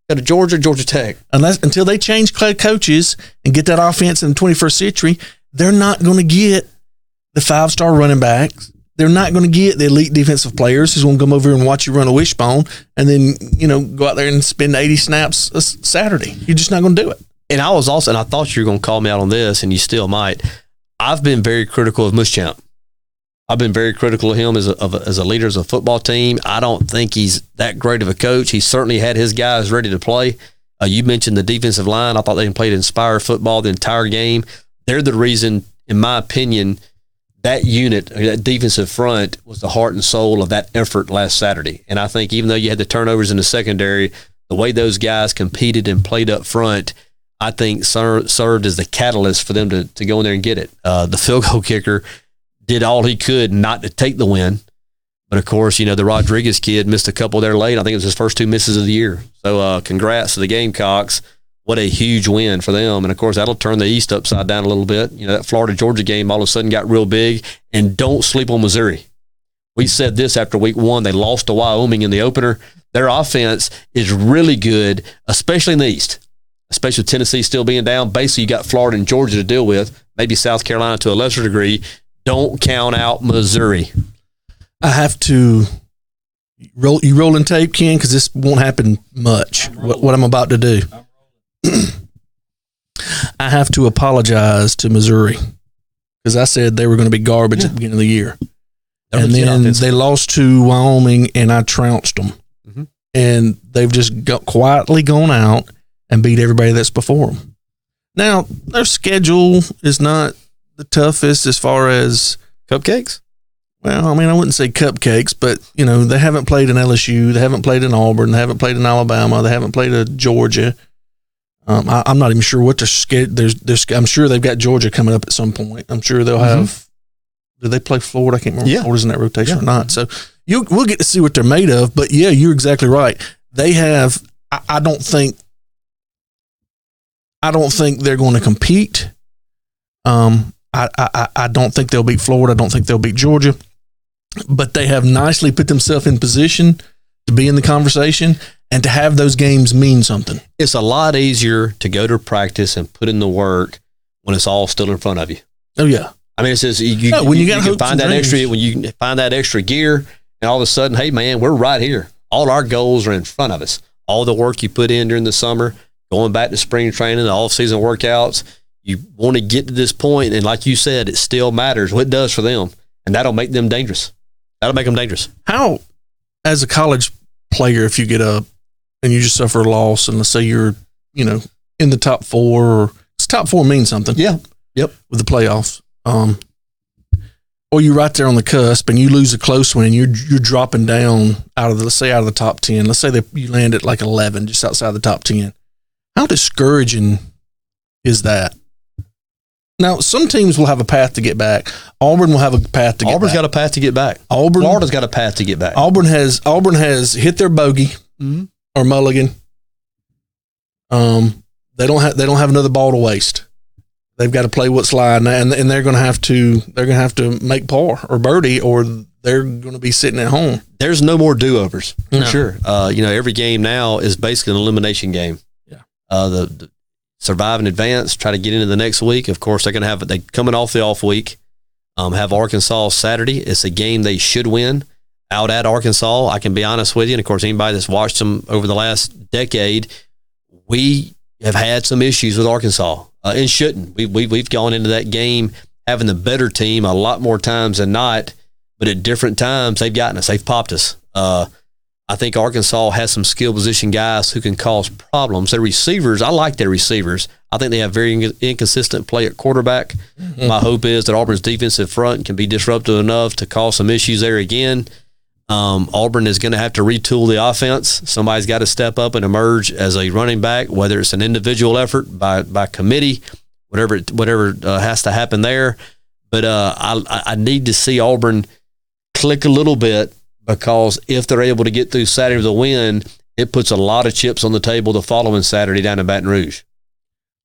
Go to Georgia Tech. Until they change coaches and get that offense in the 21st century, they're not going to get the 5-star running backs. They're not going to get the elite defensive players who's going to come over here and watch you run a wishbone and then, go out there and spend 80 snaps a Saturday. You're just not going to do it. And I thought you were going to call me out on this, and you still might. I've been very critical of Muschamp. I've been very critical of him as a leader of a football team. I don't think he's that great of a coach. He certainly had his guys ready to play. You mentioned the defensive line. I thought they played inspired football the entire game. They're the reason, in my opinion, that unit, that defensive front, was the heart and soul of that effort last Saturday. And I think even though you had the turnovers in the secondary, the way those guys competed and played up front, I think served as the catalyst for them to go in there and get it. The field goal kicker did all he could not to take the win. But, of course, the Rodriguez kid missed a couple there late. I think it was his first 2 misses of the year. So, congrats to the Gamecocks. What a huge win for them. And, of course, that'll turn the East upside down a little bit. That Florida-Georgia game all of a sudden got real big. And don't sleep on Missouri. We said this after week 1. They lost to Wyoming in the opener. Their offense is really good, especially in the East. Especially with Tennessee still being down. Basically, you got Florida and Georgia to deal with, maybe South Carolina to a lesser degree. Don't count out Missouri. I have to rolling tape, Ken, because this won't happen much, what I'm about to do. I have to apologize to Missouri because I said they were going to be garbage at the beginning of the year. That And was then offensive. they lost to Wyoming, and I trounced them. Mhm. And they've just quietly gone out and beat everybody that's before them. Now, their schedule is not the toughest as far as, Cupcakes. well, I mean, I wouldn't say cupcakes, but, you know, they haven't played in LSU. They haven't played in Auburn. They haven't played in Alabama. They haven't played in Georgia. I'm not even sure what their schedule. I'm sure they've got Georgia coming up at some point. I'm sure they'll have. Do they play Florida? I can't remember. Yeah. If Florida's in that rotation or not. So we'll get to see what they're made of. But yeah, you're exactly right. They have. I don't think they're going to compete. I don't think they'll beat Florida. I don't think they'll beat Georgia. But they have nicely put themselves in position to be in the conversation and to have those games mean something. It's a lot easier to go to practice and put in the work when it's all still in front of you. Oh yeah. I mean, it's just when you got can hopes find and that dreams. extra when you find that extra gear, and all of a sudden, hey man, we're right here. All our goals are in front of us. All the work you put in during the summer, going back to spring training, the off-season workouts, you want to get to this point, and like you said, it still matters. Well, it does for them, and that'll make them dangerous. That'll make them dangerous. How, as a college player, if you get up and you just suffer a loss, and let's say you're, you know, in the top four, or top four means something. Yeah. Yep. With the playoffs. Or you're right there on the cusp and you lose a close one and you're dropping down out of the top 10. Let's say that you land at like 11, just outside the top 10. How discouraging is that? Now, some teams will have a path to get back. Auburn will have a path to get Auburn's back. got a path to get back. Florida's got a path to get back. Auburn has hit their bogey or mulligan. They don't have another ball to waste. They've got to play what's lying, and they're going to have to make par or birdie, or they're going to be sitting at home. There's no more do-overs for No. sure. Every game now is basically an elimination game. Yeah. The survive and advance, try to get into the next week. Of course, they're going to they coming off the off week. Have Arkansas Saturday. It's a game they should win out at Arkansas. I can be honest with you, and of course, anybody that's watched them over the last decade, we have had some issues with Arkansas. And shouldn't. We've gone into that game having the better team a lot more times than not, but at different times they've gotten us. They've popped us. I think Arkansas has some skill position guys who can cause problems. Their receivers, I like their receivers. I think they have very inconsistent play at quarterback. Mm-hmm. My hope is that Auburn's defensive front can be disruptive enough to cause some issues there again. Auburn is going to have to retool the offense. Somebody's got to step up and emerge as a running back, whether it's an individual effort by committee, whatever has to happen there. But I need to see Auburn click a little bit, because if they're able to get through Saturday with a win, it puts a lot of chips on the table the following Saturday down in Baton Rouge.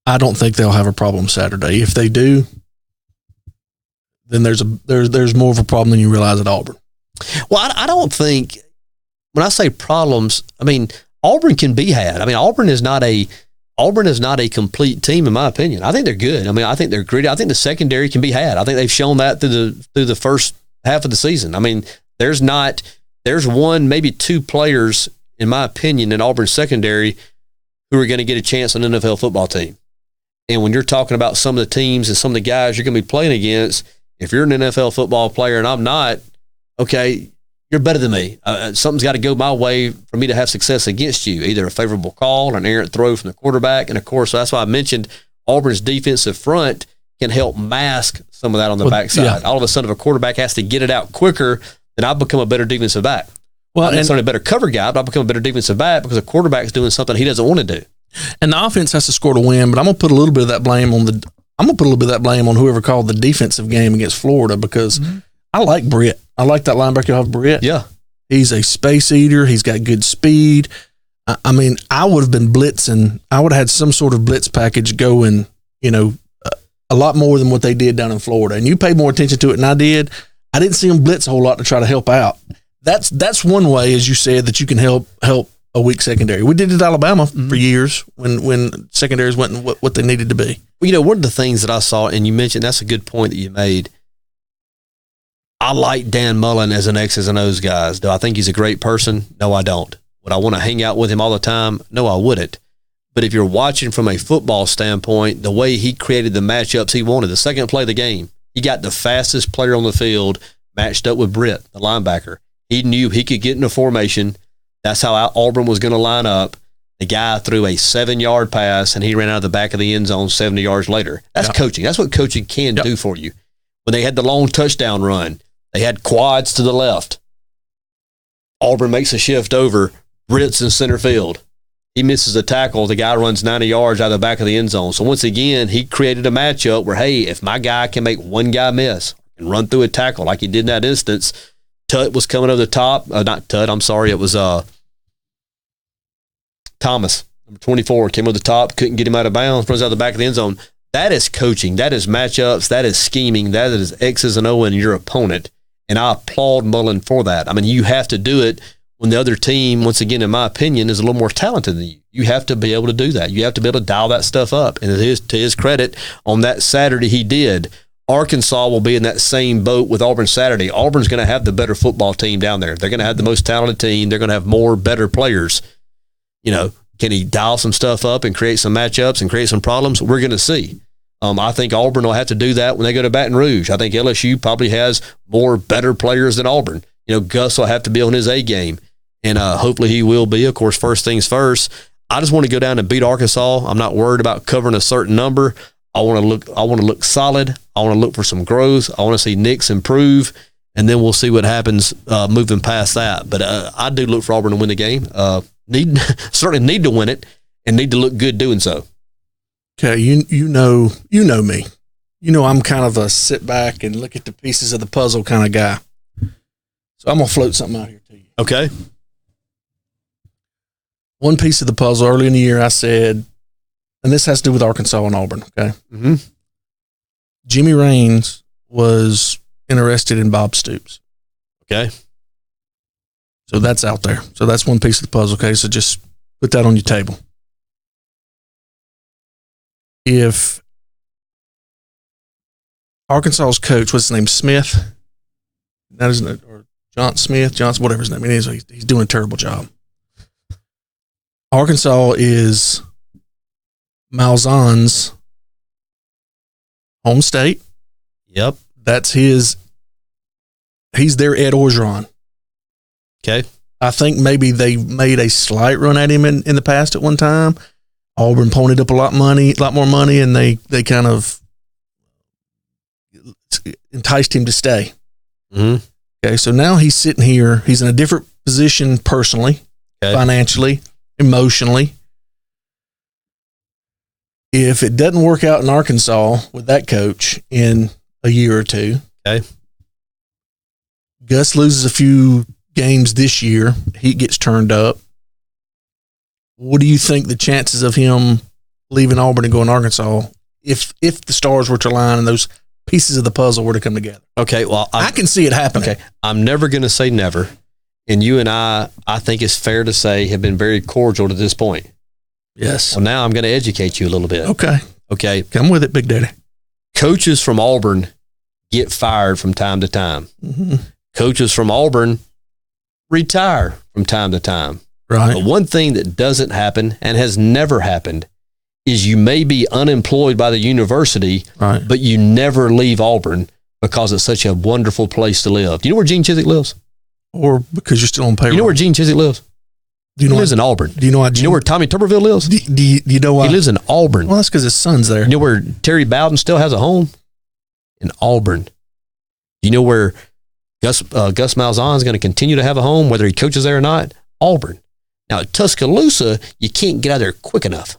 I don't think they'll have a problem Saturday. If they do, then there's more of a problem than you realize at Auburn. Well, I don't think, when I say problems, I mean, Auburn can be had. I mean, Auburn is not a complete team, in my opinion. I think they're good. I mean, I think they're gritty. I think the secondary can be had. I think they've shown that through the first half of the season. I mean, there's one, maybe two players, in my opinion, in Auburn's secondary who are going to get a chance on an NFL football team. And when you're talking about some of the teams and some of the guys you're going to be playing against, if you're an NFL football player and I'm not, okay, you're better than me. Something's got to go my way for me to have success against you, either a favorable call or an errant throw from the quarterback. And, of course, that's why I mentioned Auburn's defensive front can help mask some of that on the backside. Yeah. All of a sudden, if a quarterback has to get it out quicker, then I become a better defensive back. Well, I'm not necessarily a better cover guy, but I become a better defensive back because a quarterback's doing something he doesn't want to do. And the offense has to score to win, but I'm going to put a little bit of that blame on whoever called the defensive game against Florida, because I like Britt. I like that linebacker off Britt. Yeah. He's a space eater. He's got good speed. I mean, I would have been blitzing. I would have had some sort of blitz package going, a lot more than what they did down in Florida. And you paid more attention to it than I did. I didn't see them blitz a whole lot to try to help out. That's one way, as you said, that you can help a weak secondary. We did it at Alabama for years when secondaries went what they needed to be. Well, one of the things that I saw, and you mentioned, that's a good point that you made. I like Dan Mullen as an X's and O's guy. Do I think he's a great person? No, I don't. Would I want to hang out with him all the time? No, I wouldn't. But if you're watching from a football standpoint, the way he created the matchups he wanted, the second play of the game, He got the fastest player on the field matched up with Britt, the linebacker. He knew he could get in a formation. That's how Auburn was going to line up. The guy threw a 7-yard pass, and he ran out of the back of the end zone 70 yards later. That's coaching. That's what coaching can do for you. When they had the long touchdown run, they had quads to the left. Auburn makes a shift over. Britt's in center field. He misses a tackle. The guy runs 90 yards out of the back of the end zone. So once again, he created a matchup where, hey, if my guy can make one guy miss and run through a tackle like he did in that instance, Tut was coming over the top. Not Tut, I'm sorry. It was Thomas, number 24, came over the top, couldn't get him out of bounds, runs out the back of the end zone. That is coaching. That is matchups. That is scheming. That is X's and O's in your opponent. And I applaud Mullen for that. I mean, you have to do it when the other team, once again, in my opinion, is a little more talented than you. You have to be able to do that. You have to be able to dial that stuff up. And to his credit, on that Saturday, he did. Arkansas will be in that same boat with Auburn Saturday. Auburn's going to have the better football team down there. They're going to have the most talented team. They're going to have more better players. You know, can he dial some stuff up and create some matchups and create some problems? We're going to see. I think Auburn will have to do that when they go to Baton Rouge. I think LSU probably has more better players than Auburn. You know, Gus will have to be on his A game, and hopefully he will be. Of course, first things first. I just want to go down and beat Arkansas. I'm not worried about covering a certain number. I want to look solid. I want to look for some growth. I want to see Nix improve, and then we'll see what happens moving past that. But I do look for Auburn to win the game. Certainly need to win it and need to look good doing so. Okay, you know me. You know I'm kind of a sit back and look at the pieces of the puzzle kind of guy. So I'm gonna float something out here to you. Okay. One piece of the puzzle early in the year, I said, and this has to do with Arkansas and Auburn. Okay. Mm-hmm. Jimmy Raines was interested in Bob Stoops. Okay. So that's out there. So that's one piece of the puzzle. Okay. So just put that on your table. If Arkansas's coach, what's his name? Smith? That isn't it, or Johnson, whatever his name is. He's doing a terrible job. Arkansas is Malzahn's home state. Yep. That's he's their Ed Orgeron. Okay. I think maybe they made a slight run at him in the past at one time. Auburn pointed up a lot more money, and they kind of enticed him to stay. Mm-hmm. Okay, so now he's sitting here. He's in a different position personally, financially, emotionally. If it doesn't work out in Arkansas with that coach in a year or two, Gus loses a few games this year. He gets turned up. What do you think the chances of him leaving Auburn and going to Arkansas if the stars were to align and those pieces of the puzzle were to come together? Okay, well, I can see it happening. Okay, I'm never going to say never. And you and I think it's fair to say, have been very cordial to this point. Yes. Well, now I'm going to educate you a little bit. Okay. Come with it, Big Daddy. Coaches from Auburn get fired from time to time. Mm-hmm. Coaches from Auburn retire from time to time. Right. But one thing that doesn't happen and has never happened is you may be unemployed by the university, right, but you never leave Auburn because it's such a wonderful place to live. Do you know where Gene Chizik lives? Or because you're still on payroll. You know where Gene Chizik lives? He lives in Auburn. Do you know why? Do you know where Tommy Tuberville lives? Do you know why? He lives in Auburn. Well, that's because his son's there. You know where Terry Bowden still has a home? In Auburn. Do you know where Gus Malzahn is going to continue to have a home, whether he coaches there or not? Auburn. Now, at Tuscaloosa, you can't get out there quick enough.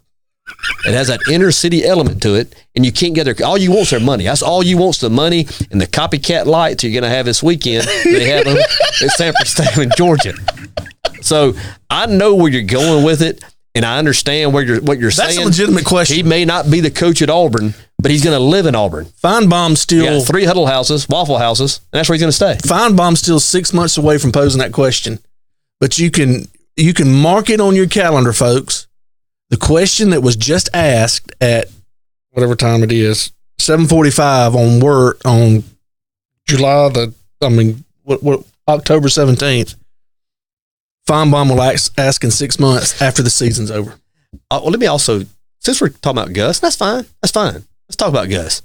It has that inner city element to it, and you can't get there. All you want is their money. That's all you want is the money and the copycat lights you're going to have this weekend. They have them at San Francisco in Georgia. So I know where you're going with it, and I understand what you're saying. That's a legitimate question. He may not be the coach at Auburn, but he's going to live in Auburn. Feinbaum's still 3 huddle houses, Waffle Houses, and that's where he's going to stay. Feinbaum's still 6 months away from posing that question, but you can mark it on your calendar, folks. The question that was just asked at whatever time it is, 7:45 on October 17th. Feinbaum will ask in 6 months after the season's over. Well, let me also, since we're talking about Gus, that's fine. Let's talk about Gus.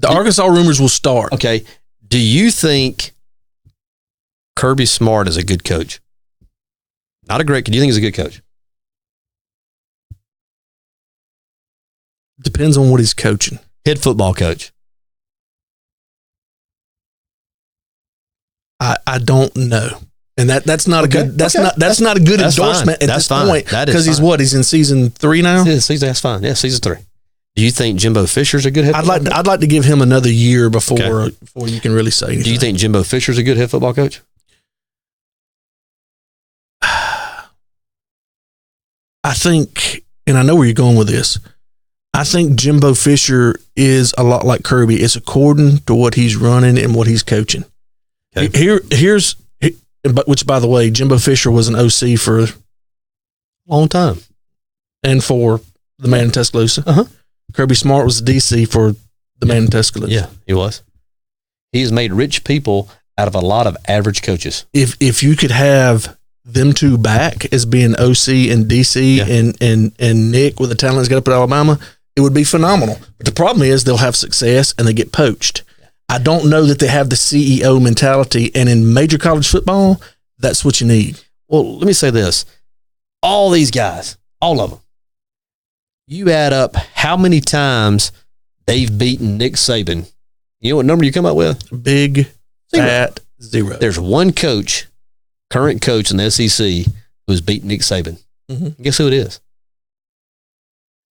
The Arkansas rumors will start. Okay. Do you think Kirby Smart is a good coach? Not a great. Do you think he's a good coach? Depends on what he's coaching. Head football coach. I don't know. And that's not a good not a good That's endorsement fine. at That's this fine. point. That is Because fine. he's in season 3 now? Yeah, that's fine. Yeah, season 3. Do you think Jimbo Fisher's a good head football coach? I'd like to give him another year before you can really say anything. Do you think Jimbo Fisher's a good head football coach? I think, and I know where you're going with this, I think Jimbo Fisher is a lot like Kirby. It's according to what he's running and what he's coaching. Okay. Which, by the way, Jimbo Fisher was an OC for a Long time. and for the man in Tuscaloosa. Uh-huh. Kirby Smart was the DC for the man in Tuscaloosa. Yeah, he was. He has made rich people out of a lot of average coaches. If you could have them two back as being OC and DC and Nick with the talent he's got up at Alabama, it would be phenomenal. But the problem is they'll have success and they get poached. I don't know that they have the CEO mentality, and in major college football, that's what you need. Well, let me say this. All these guys, all of them, you add up how many times they've beaten Nick Saban. You know what number you come up with? Big, fat, 0. There's one coach, current coach in the SEC, who's beaten Nick Saban. Mm-hmm. Guess who it is?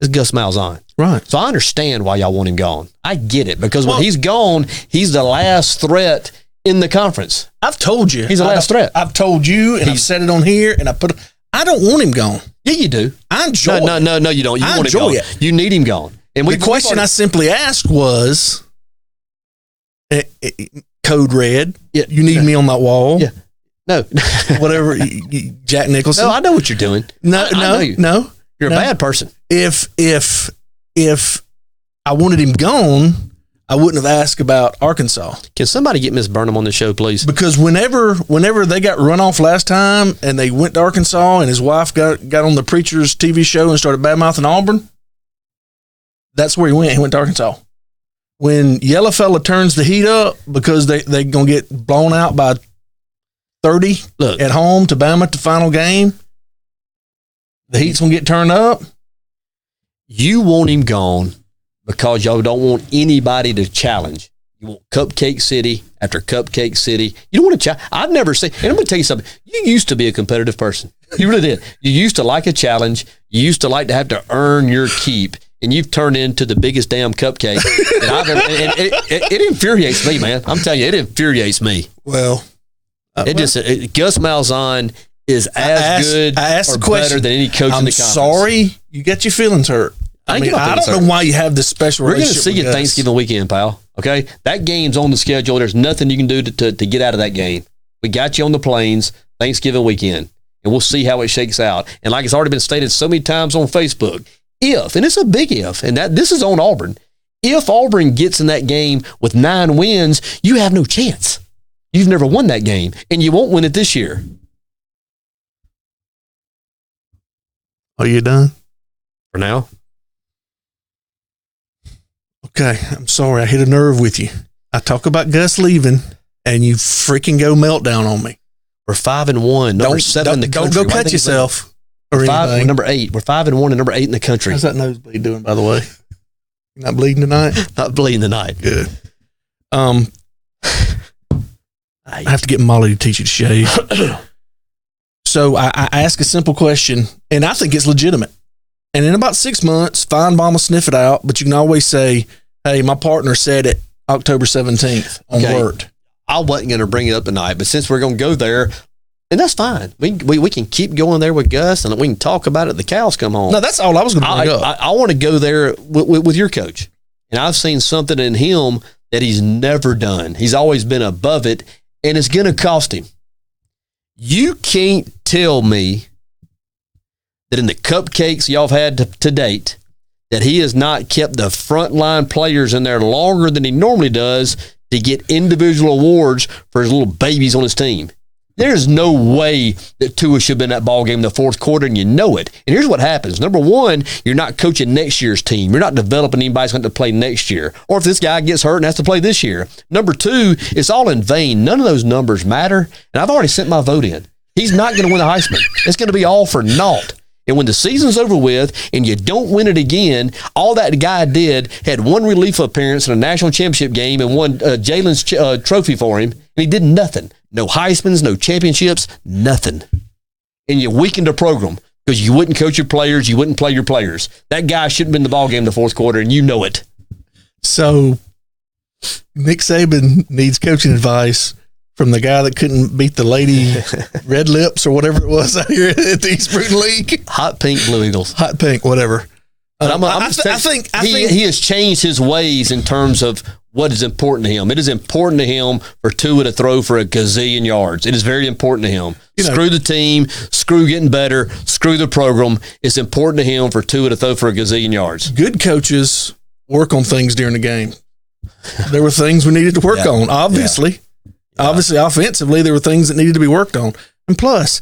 It's Gus Malzahn. Right. So I understand why y'all want him gone. I get it, because when he's gone, he's the last threat in the conference. I've told you. He's the last threat. I've told you, and I've said it on here, and I don't want him gone. Yeah, you do. I enjoy it. No, you don't. You I want him enjoy gone. it. You need him gone. And The question I simply asked was, code red, you need me on that wall? Yeah. No. Whatever, Jack Nicholson. No, I know what you're doing. I know you. No. You're a bad person. If I wanted him gone, I wouldn't have asked about Arkansas. Can somebody get Miss Burnham on the show, please? Because whenever they got run off last time and they went to Arkansas and his wife got on the preacher's TV show and started badmouthing Auburn, that's where he went. He went to Arkansas. When Yellow Fella turns the heat up because they going to get blown out by 30 at home to Bama at the final game, the heat's going to get turned up. You want him gone because y'all don't want anybody to challenge. You want Cupcake City after Cupcake City. You don't want to challenge. I've never seen, and I'm going to tell you something. You used to be a competitive person. You really did. You used to like a challenge. You used to like to have to earn your keep. And you've turned into the biggest damn cupcake that I've ever. And it infuriates me, man. I'm telling you, it infuriates me. Well, Gus Malzahn is as good or better than any coach in the conference. I'm sorry, you get your feelings hurt. I don't know why you have this special relationship. We're going to see with you Gus. Thanksgiving weekend, pal. Okay? That game's on the schedule. There's nothing you can do to get out of that game. We got you on the plains Thanksgiving weekend, and we'll see how it shakes out. And like it's already been stated so many times on Facebook, and it's a big if, and this is on Auburn, if Auburn gets in that game with 9 wins, you have no chance. You've never won that game, and you won't win it this year. Are you done? For now. Okay, I'm sorry. I hit a nerve with you. I talk about Gus leaving, and you freaking go meltdown on me. We're 5-1, number 7 in the country. Don't go cut yourself. We're number 8. We're 5-1 and number 8 in the country. How's that nosebleed doing, by the way? You're not bleeding tonight? Not bleeding tonight. Good. I have to get Molly to teach you to shave. So I ask a simple question, and I think it's legitimate. And in about 6 months, Feinbaum will sniff it out, but you can always say, hey, my partner said it October 17th on Word. I wasn't going to bring it up tonight, but since we're going to go there, and that's fine. We can keep going there with Gus, and we can talk about it. The cows come home. No, that's all I was going to bring up. I want to go there with your coach, and I've seen something in him that he's never done. He's always been above it, and it's going to cost him. You can't tell me that in the cupcakes y'all have had to date, that he has not kept the frontline players in there longer than he normally does to get individual awards for his little babies on his team. There's no way that Tua should have been in that ball game in the fourth quarter, and you know it. And here's what happens. Number one, you're not coaching next year's team. You're not developing anybody who's going to play next year. Or if this guy gets hurt and has to play this year. Number two, it's all in vain. None of those numbers matter. And I've already sent my vote in. He's not going to win the Heisman. It's going to be all for naught. And when the season's over with and you don't win it again, all that guy did had one relief appearance in a national championship game and won Jalen's trophy for him, and he did nothing. No Heismans, no championships, nothing. And you weakened the program because you wouldn't coach your players, you wouldn't play your players. That guy shouldn't have been in the ball game in the fourth quarter, and you know it. So Nick Saban needs coaching advice from the guy that couldn't beat the lady Red Lips or whatever it was out here at the East Bruton League. Hot pink Blue Eagles. Hot pink, whatever. I think he has changed his ways in terms of what is important to him. It is important to him for Tua to throw for a gazillion yards. It is very important to him. Screw the team, screw getting better, screw the program. It's important to him for Tua to throw for a gazillion yards. Good coaches work on things during the game. There were things we needed to work on, obviously. Yeah. Obviously, offensively, there were things that needed to be worked on. And plus,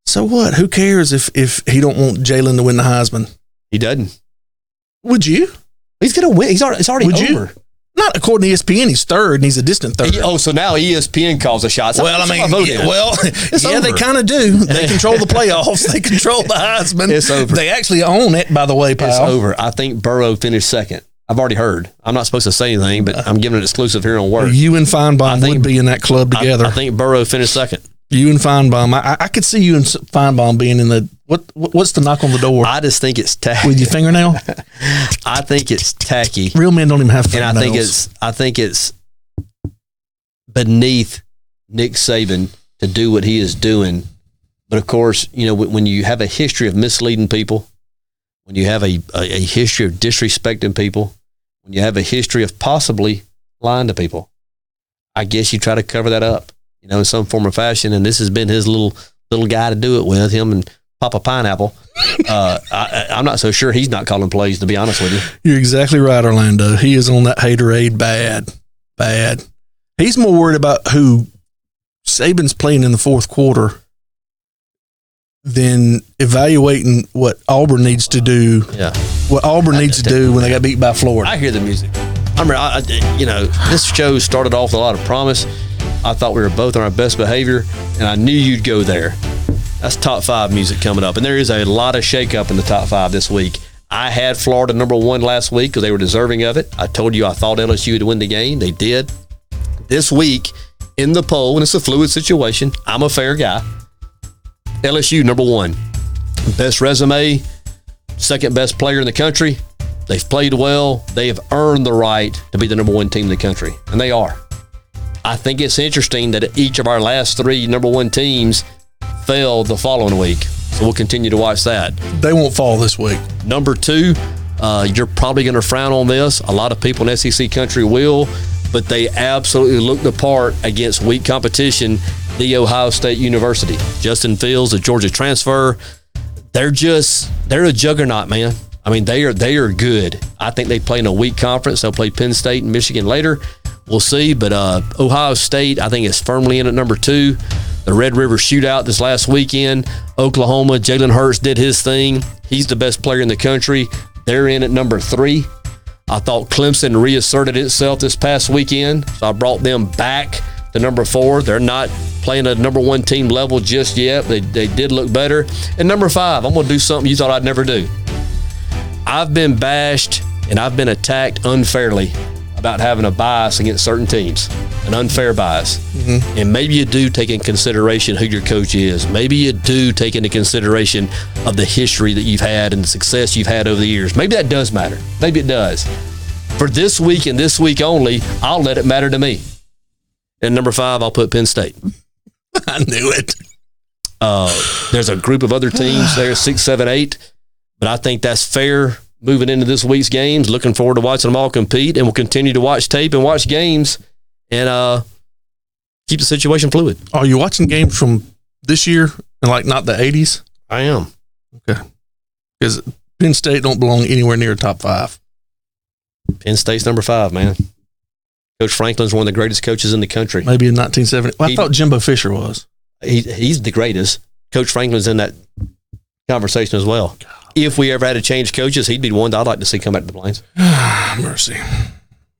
so what? Who cares if he don't want Jalen to win the Heisman? He doesn't. Would you? He's going to win. It's already over. You? Not according to ESPN. He's third, and he's a distant third. So now ESPN calls the shots. Well, they kind of do. They control the playoffs. They control the Heisman. It's over. They actually own it, by the way, pal. It's over. I think Burrow finished second. I've already heard. I'm not supposed to say anything, but I'm giving an exclusive here on work. You and Feinbaum would be in that club together. I think Burrow finished second. You and Feinbaum. I could see you and Feinbaum being in the what's the knock on the door? I just think it's tacky. With your fingernail? I think it's tacky. Real men don't even have fingernails. And I think it's beneath Nick Saban to do what he is doing. But of course, when you have a history of misleading people, when you have a history of disrespecting people, when you have a history of possibly lying to people, I guess you try to cover that up, in some form or fashion. And this has been his little guy to do it with, him and Papa Pineapple. I'm not so sure he's not calling plays, to be honest with you. You're exactly right, Orlando. He is on that haterade bad. He's more worried about who Saban's playing in the fourth quarter than evaluating what Auburn needs to do. Yeah. What Auburn needs to do when they got beat by Florida. I hear the music. This show started off with a lot of promise. I thought we were both on our best behavior, and I knew you'd go there. That's top 5 music coming up, and there is a lot of shakeup in the top 5 this week. I had Florida number 1 last week because they were deserving of it. I told you I thought LSU would win the game. They did. This week in the poll, and it's a fluid situation, I'm a fair guy. LSU, number 1. Best resume, second best player in the country. They've played well. They have earned the right to be the number 1 team in the country, and they are. I think it's interesting that each of our last 3 number 1 teams fell the following week. So we'll continue to watch that. They won't fall this week. Number 2, you're probably going to frown on this. A lot of people in SEC country will, but they absolutely looked the part against weak competition, The Ohio State University. Justin Fields, a Georgia transfer. They're a juggernaut, man. I mean, they are good. I think they play in a weak conference. They'll play Penn State and Michigan later. We'll see. But Ohio State, I think, is firmly in at number 2. The Red River Shootout this last weekend. Oklahoma, Jalen Hurts did his thing. He's the best player in the country. They're in at number 3. I thought Clemson reasserted itself this past weekend, so I brought them back to number 4. They're not playing a number 1 team level just yet. They did look better. And number 5, I'm going to do something you thought I'd never do. I've been bashed and I've been attacked unfairly about having a bias against certain teams, an unfair bias. Mm-hmm. And maybe you do take in consideration who your coach is. Maybe you do take into consideration of the history that you've had and the success you've had over the years. Maybe that does matter. Maybe it does. For this week and this week only, I'll let it matter to me. And number 5, I'll put Penn State. I knew it. There's a group of other teams there, 6, 7, 8. But I think that's fair moving into this week's games. Looking forward to watching them all compete, and we'll continue to watch tape and watch games and keep the situation fluid. Are you watching games from this year and not the 80s? I am. Okay. Because Penn State don't belong anywhere near top 5. Penn State's number 5, man. Coach Franklin's one of the greatest coaches in the country. Maybe in 1970. Well, I thought Jimbo Fisher was. He's the greatest. Coach Franklin's in that conversation as well. If we ever had to change coaches, he'd be the one that I'd like to see come back to the Plains. Mercy.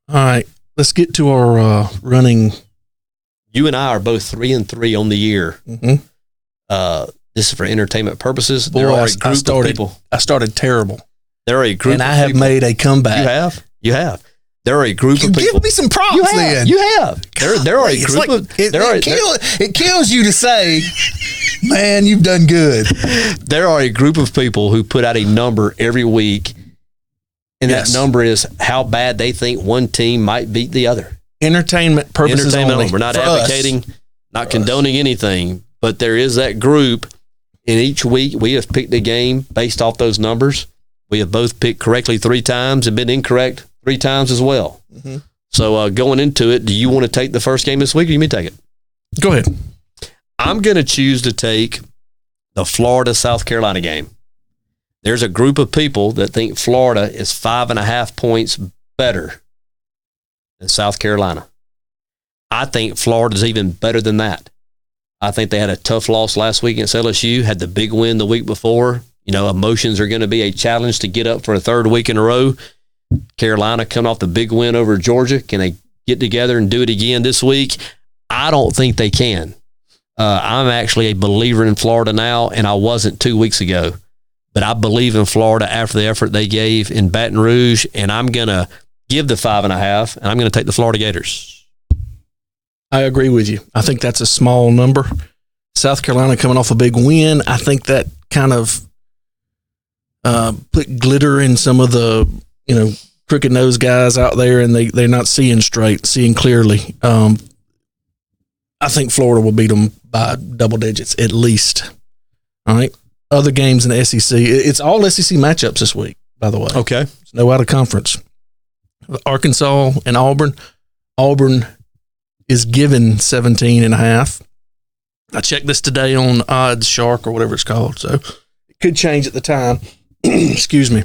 All right, let's get to our running. You and I are both 3-3 on the year. Mm-hmm. This is for entertainment purposes. Boy, there are a group of people. I started terrible. There are a group, and of I have people. made a comeback. You have. There are a group of people. Give me some props. You have. There are a group of. It kills you to say, man, you've done good. There are a group of people who put out a number every week, and that number is how bad they think one team might beat the other. Entertainment purposes only. We're not advocating, not condoning anything, but there is that group, and each week we have picked a game based off those numbers. We have both picked correctly 3 times and been incorrect 3 times as well. Mm-hmm. So going into it, do you want to take the first game this week, or you may take it? Go ahead. I'm going to choose to take the Florida-South Carolina game. There's a group of people that think Florida is 5.5 points better than South Carolina. I think Florida's even better than that. I think they had a tough loss last week against LSU, had the big win the week before. Emotions are going to be a challenge to get up for a 3rd week in a row. Carolina coming off the big win over Georgia. Can they get together and do it again this week? I don't think they can. I'm actually a believer in Florida now, and I wasn't 2 weeks ago. But I believe in Florida after the effort they gave in Baton Rouge, and I'm going to give the 5.5, and I'm going to take the Florida Gators. I agree with you. I think that's a small number. South Carolina coming off a big win. I think that kind of put glitter in some of the, crooked nose guys out there, and they're not seeing straight, seeing clearly. I think Florida will beat them by double digits at least. All right. Other games in the SEC. It's all SEC matchups this week, by the way. Okay. It's no out of conference. Arkansas and Auburn. Auburn is given 17.5. I checked this today on Odds Shark or whatever it's called, so it could change at the time. Excuse me.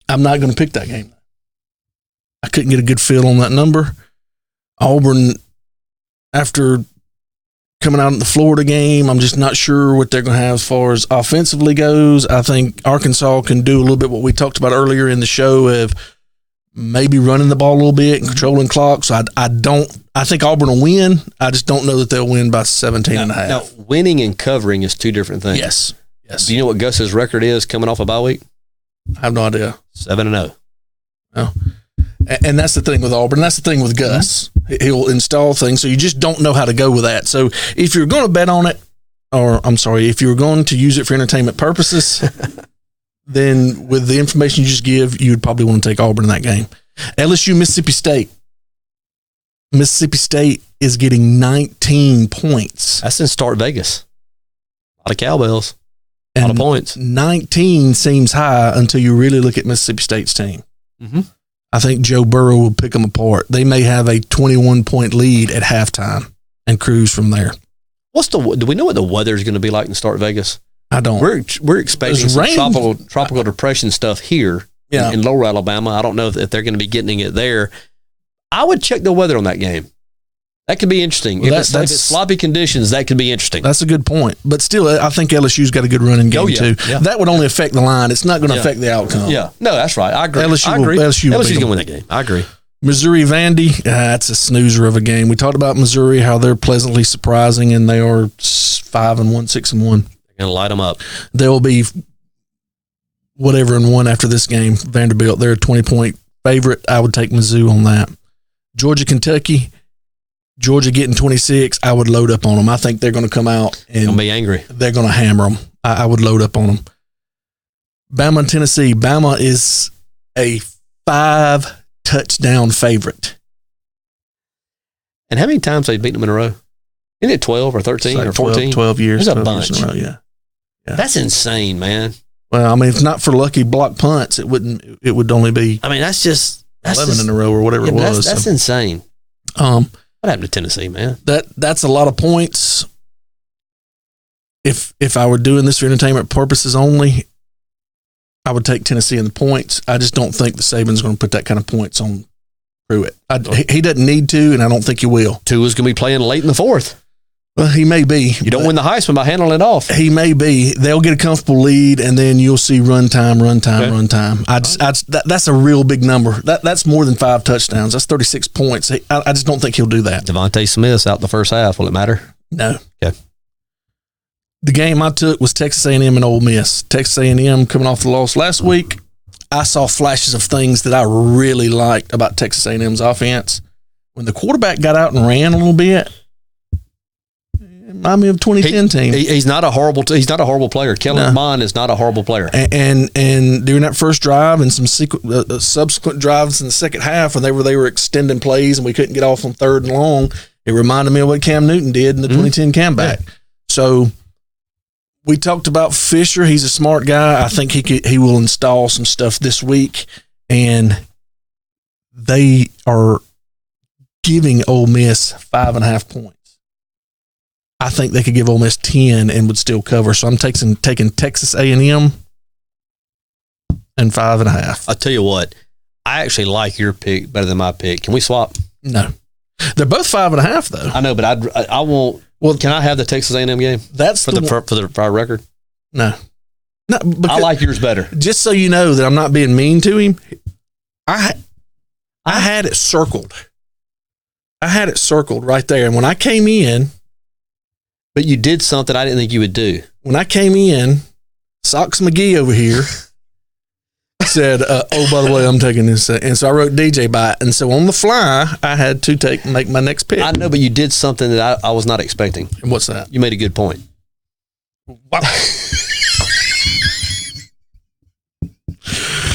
I'm not going to pick that game. I couldn't get a good feel on that number. Auburn, after coming out in the Florida game, I'm just not sure what they're going to have as far as offensively goes. I think Arkansas can do a little bit what we talked about earlier in the show of maybe running the ball a little bit and controlling clock. So I think Auburn will win. I just don't know that they'll win by 17.5. Now, winning and covering is 2 different things. Yes. Do you know what Gus's record is coming off a bye week? I have no idea. 7-0. Oh. And that's the thing with Auburn. That's the thing with Gus. He'll install things, so you just don't know how to go with that. So if you're going to bet on it, if you're going to use it for entertainment purposes, then with the information you just give, you would probably want to take Auburn in that game. LSU, Mississippi State. Mississippi State is getting 19 points. That's in Start Vegas. A lot of cowbells. A lot of points. 19 seems high until you really look at Mississippi State's team. Mm-hmm. I think Joe Burrow will pick them apart. They may have a 21-point lead at halftime and cruise from there. Do we know what the weather is going to be like in Start Vegas? I don't. We're expecting some tropical depression stuff here in Lower Alabama. I don't know if they're going to be getting it there. I would check the weather on that game. That could be interesting. Well, if it's sloppy conditions, that could be interesting. That's a good point. But still, I think LSU's got a good running game, too. Yeah. That would only affect the line. It's not going to affect the outcome. Yeah. No, that's right. I agree. LSU's going to win that game. I agree. Missouri Vandy, that's a snoozer of a game. We talked about Missouri, how they're pleasantly surprising, and they are 5-1, 6-1. They're going to light them up. They'll be whatever and 1 after this game. Vanderbilt, they're a 20-point favorite. I would take Mizzou on that. Georgia, Kentucky. Georgia getting 26, I would load up on them. I think they're going to come out and gonna be angry. They're going to hammer them. I would load up on them. Bama and Tennessee. Bama is a 5-touchdown favorite. And how many times have they beaten them in a row? Isn't it 12 or 13 or 14? 12 years. There's a bunch. Years in a row, yeah. That's insane, man. Well, I mean, if not for lucky block punts, it would only be. I mean, that's 11 in a row or whatever it was. That's insane. What happened to Tennessee, man? That's a lot of points. If I were doing this for entertainment purposes only, I would take Tennessee in the points. I just don't think the Saban's going to put that kind of points on Pruitt. He doesn't need to, and I don't think he will. Tua's going to be playing late in the 4th. Well, he may be. You don't win the Heisman by handling it off. He may be. They'll get a comfortable lead, and then you'll see run time. That's a real big number. That's more than 5 touchdowns. That's 36 points. I just don't think he'll do that. Devontae Smith's out the first half. Will it matter? No. Okay. The game I took was Texas A&M and Ole Miss. Texas A&M coming off the loss last week. I saw flashes of things that I really liked about Texas A&M's offense. When the quarterback got out and ran a little bit, remind me of 2010 team. He's not a horrible. He's not a horrible player. Kellen Mond is not a horrible player. And during that first drive and some subsequent drives in the second half, when they were extending plays and we couldn't get off on 3rd and long, it reminded me of what Cam Newton did in the 2010 comeback. Yeah. So we talked about Fisher. He's a smart guy. I think he will install some stuff this week, and they are giving Ole Miss 5.5 points. I think they could give Ole Miss 10 and would still cover. So I'm taking Texas A&M and 5.5. I'll tell you what, I actually like your pick better than my pick. Can we swap? No, they're both 5.5 though. I know, but I won't. Well, can I have the Texas A&M game? That's for our record. No. I like yours better. Just so you know that I'm not being mean to him. I had it circled. I had it circled right there, and when I came in. But you did something I didn't think you would do. When I came in, Socks McGee over here said, oh, by the way, I'm taking this. And so I wrote DJ by it. And so on the fly, I had to make my next pick. I know, but you did something that I was not expecting. And what's that? You made a good point. Wow.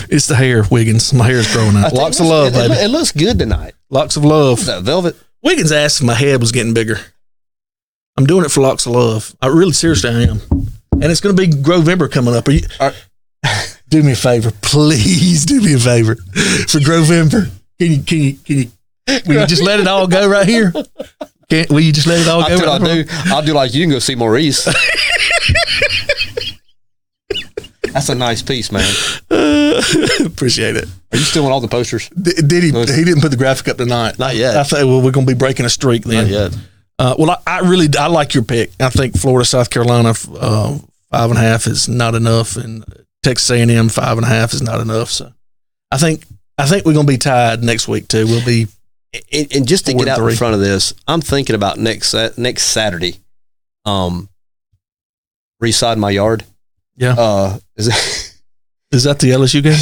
It's the hair, Wiggins. My hair's growing out. Locks of love, baby. It looks good tonight. Locks of love. That velvet. Wiggins asked if my head was getting bigger. I'm doing it for Locks of Love. I really, seriously, I am. And it's going to be Grovember coming up. Do me a favor. Please do me a favor. For Grovember. Can you, will you just let it all go right here? Will you just let it all go? I'll do like you can go see Maurice. That's a nice piece, man. Appreciate it. Are you still on all the posters? Did he? He didn't put the graphic up tonight. Not yet. I think, well, we're going to be breaking a streak then. Not yet. Well, I like your pick. I think Florida, South Carolina, 5.5 is not enough, and Texas A&M 5.5 is not enough. So, I think we're going to be tied next week too. We'll be, and just to get out in front of this, I'm thinking about next Saturday, reside my yard. Yeah. Is that the LSU game?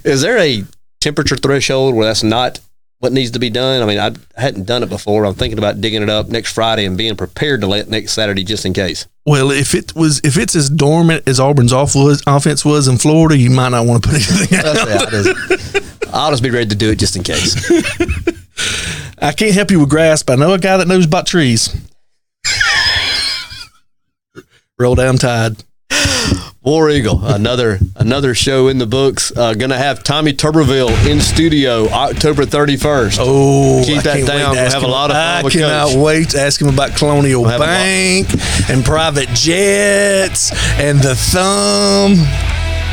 Is there a temperature threshold where that's not what needs to be done? I mean, I hadn't done it before. I'm thinking about digging it up next Friday and being prepared to let next Saturday just in case. Well, if it's as dormant as Auburn's offense was in Florida, you might not want to put anything out. I'll just be ready to do it just in case. I can't help you with grass, but I know a guy that knows about trees. Roll down Tide. War Eagle, another show in the books. Gonna have Tommy Tuberville in studio October 31st. Oh, keep that down. We'll have a lot of fun. I cannot wait to ask him about Colonial Bank and private jets and the thumb.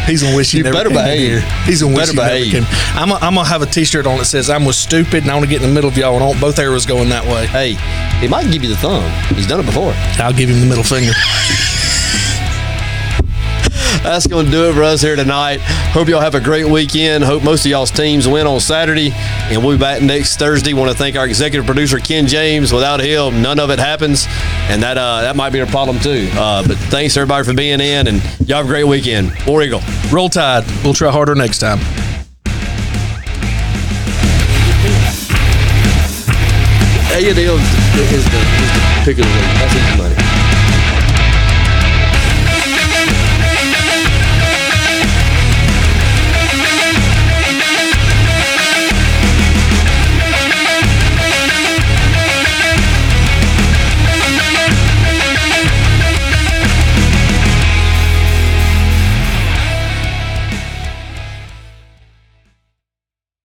He's gonna wish he never came here. He's gonna wish he never came. I'm gonna have a T-shirt on that says "I'm was stupid" and I want to get in the middle of y'all and I want both arrows going that way. Hey, he might give you the thumb. He's done it before. I'll give him the middle finger. That's going to do it for us here tonight. Hope y'all have a great weekend. Hope most of y'all's teams win on Saturday. And we'll be back next Thursday. Want to thank our executive producer, Ken James. Without him, none of it happens. And that might be a problem too. But thanks everybody for being in. And y'all have a great weekend. War Eagle. Roll Tide. We'll try harder next time. A&M is the pick of the week. That's easy money.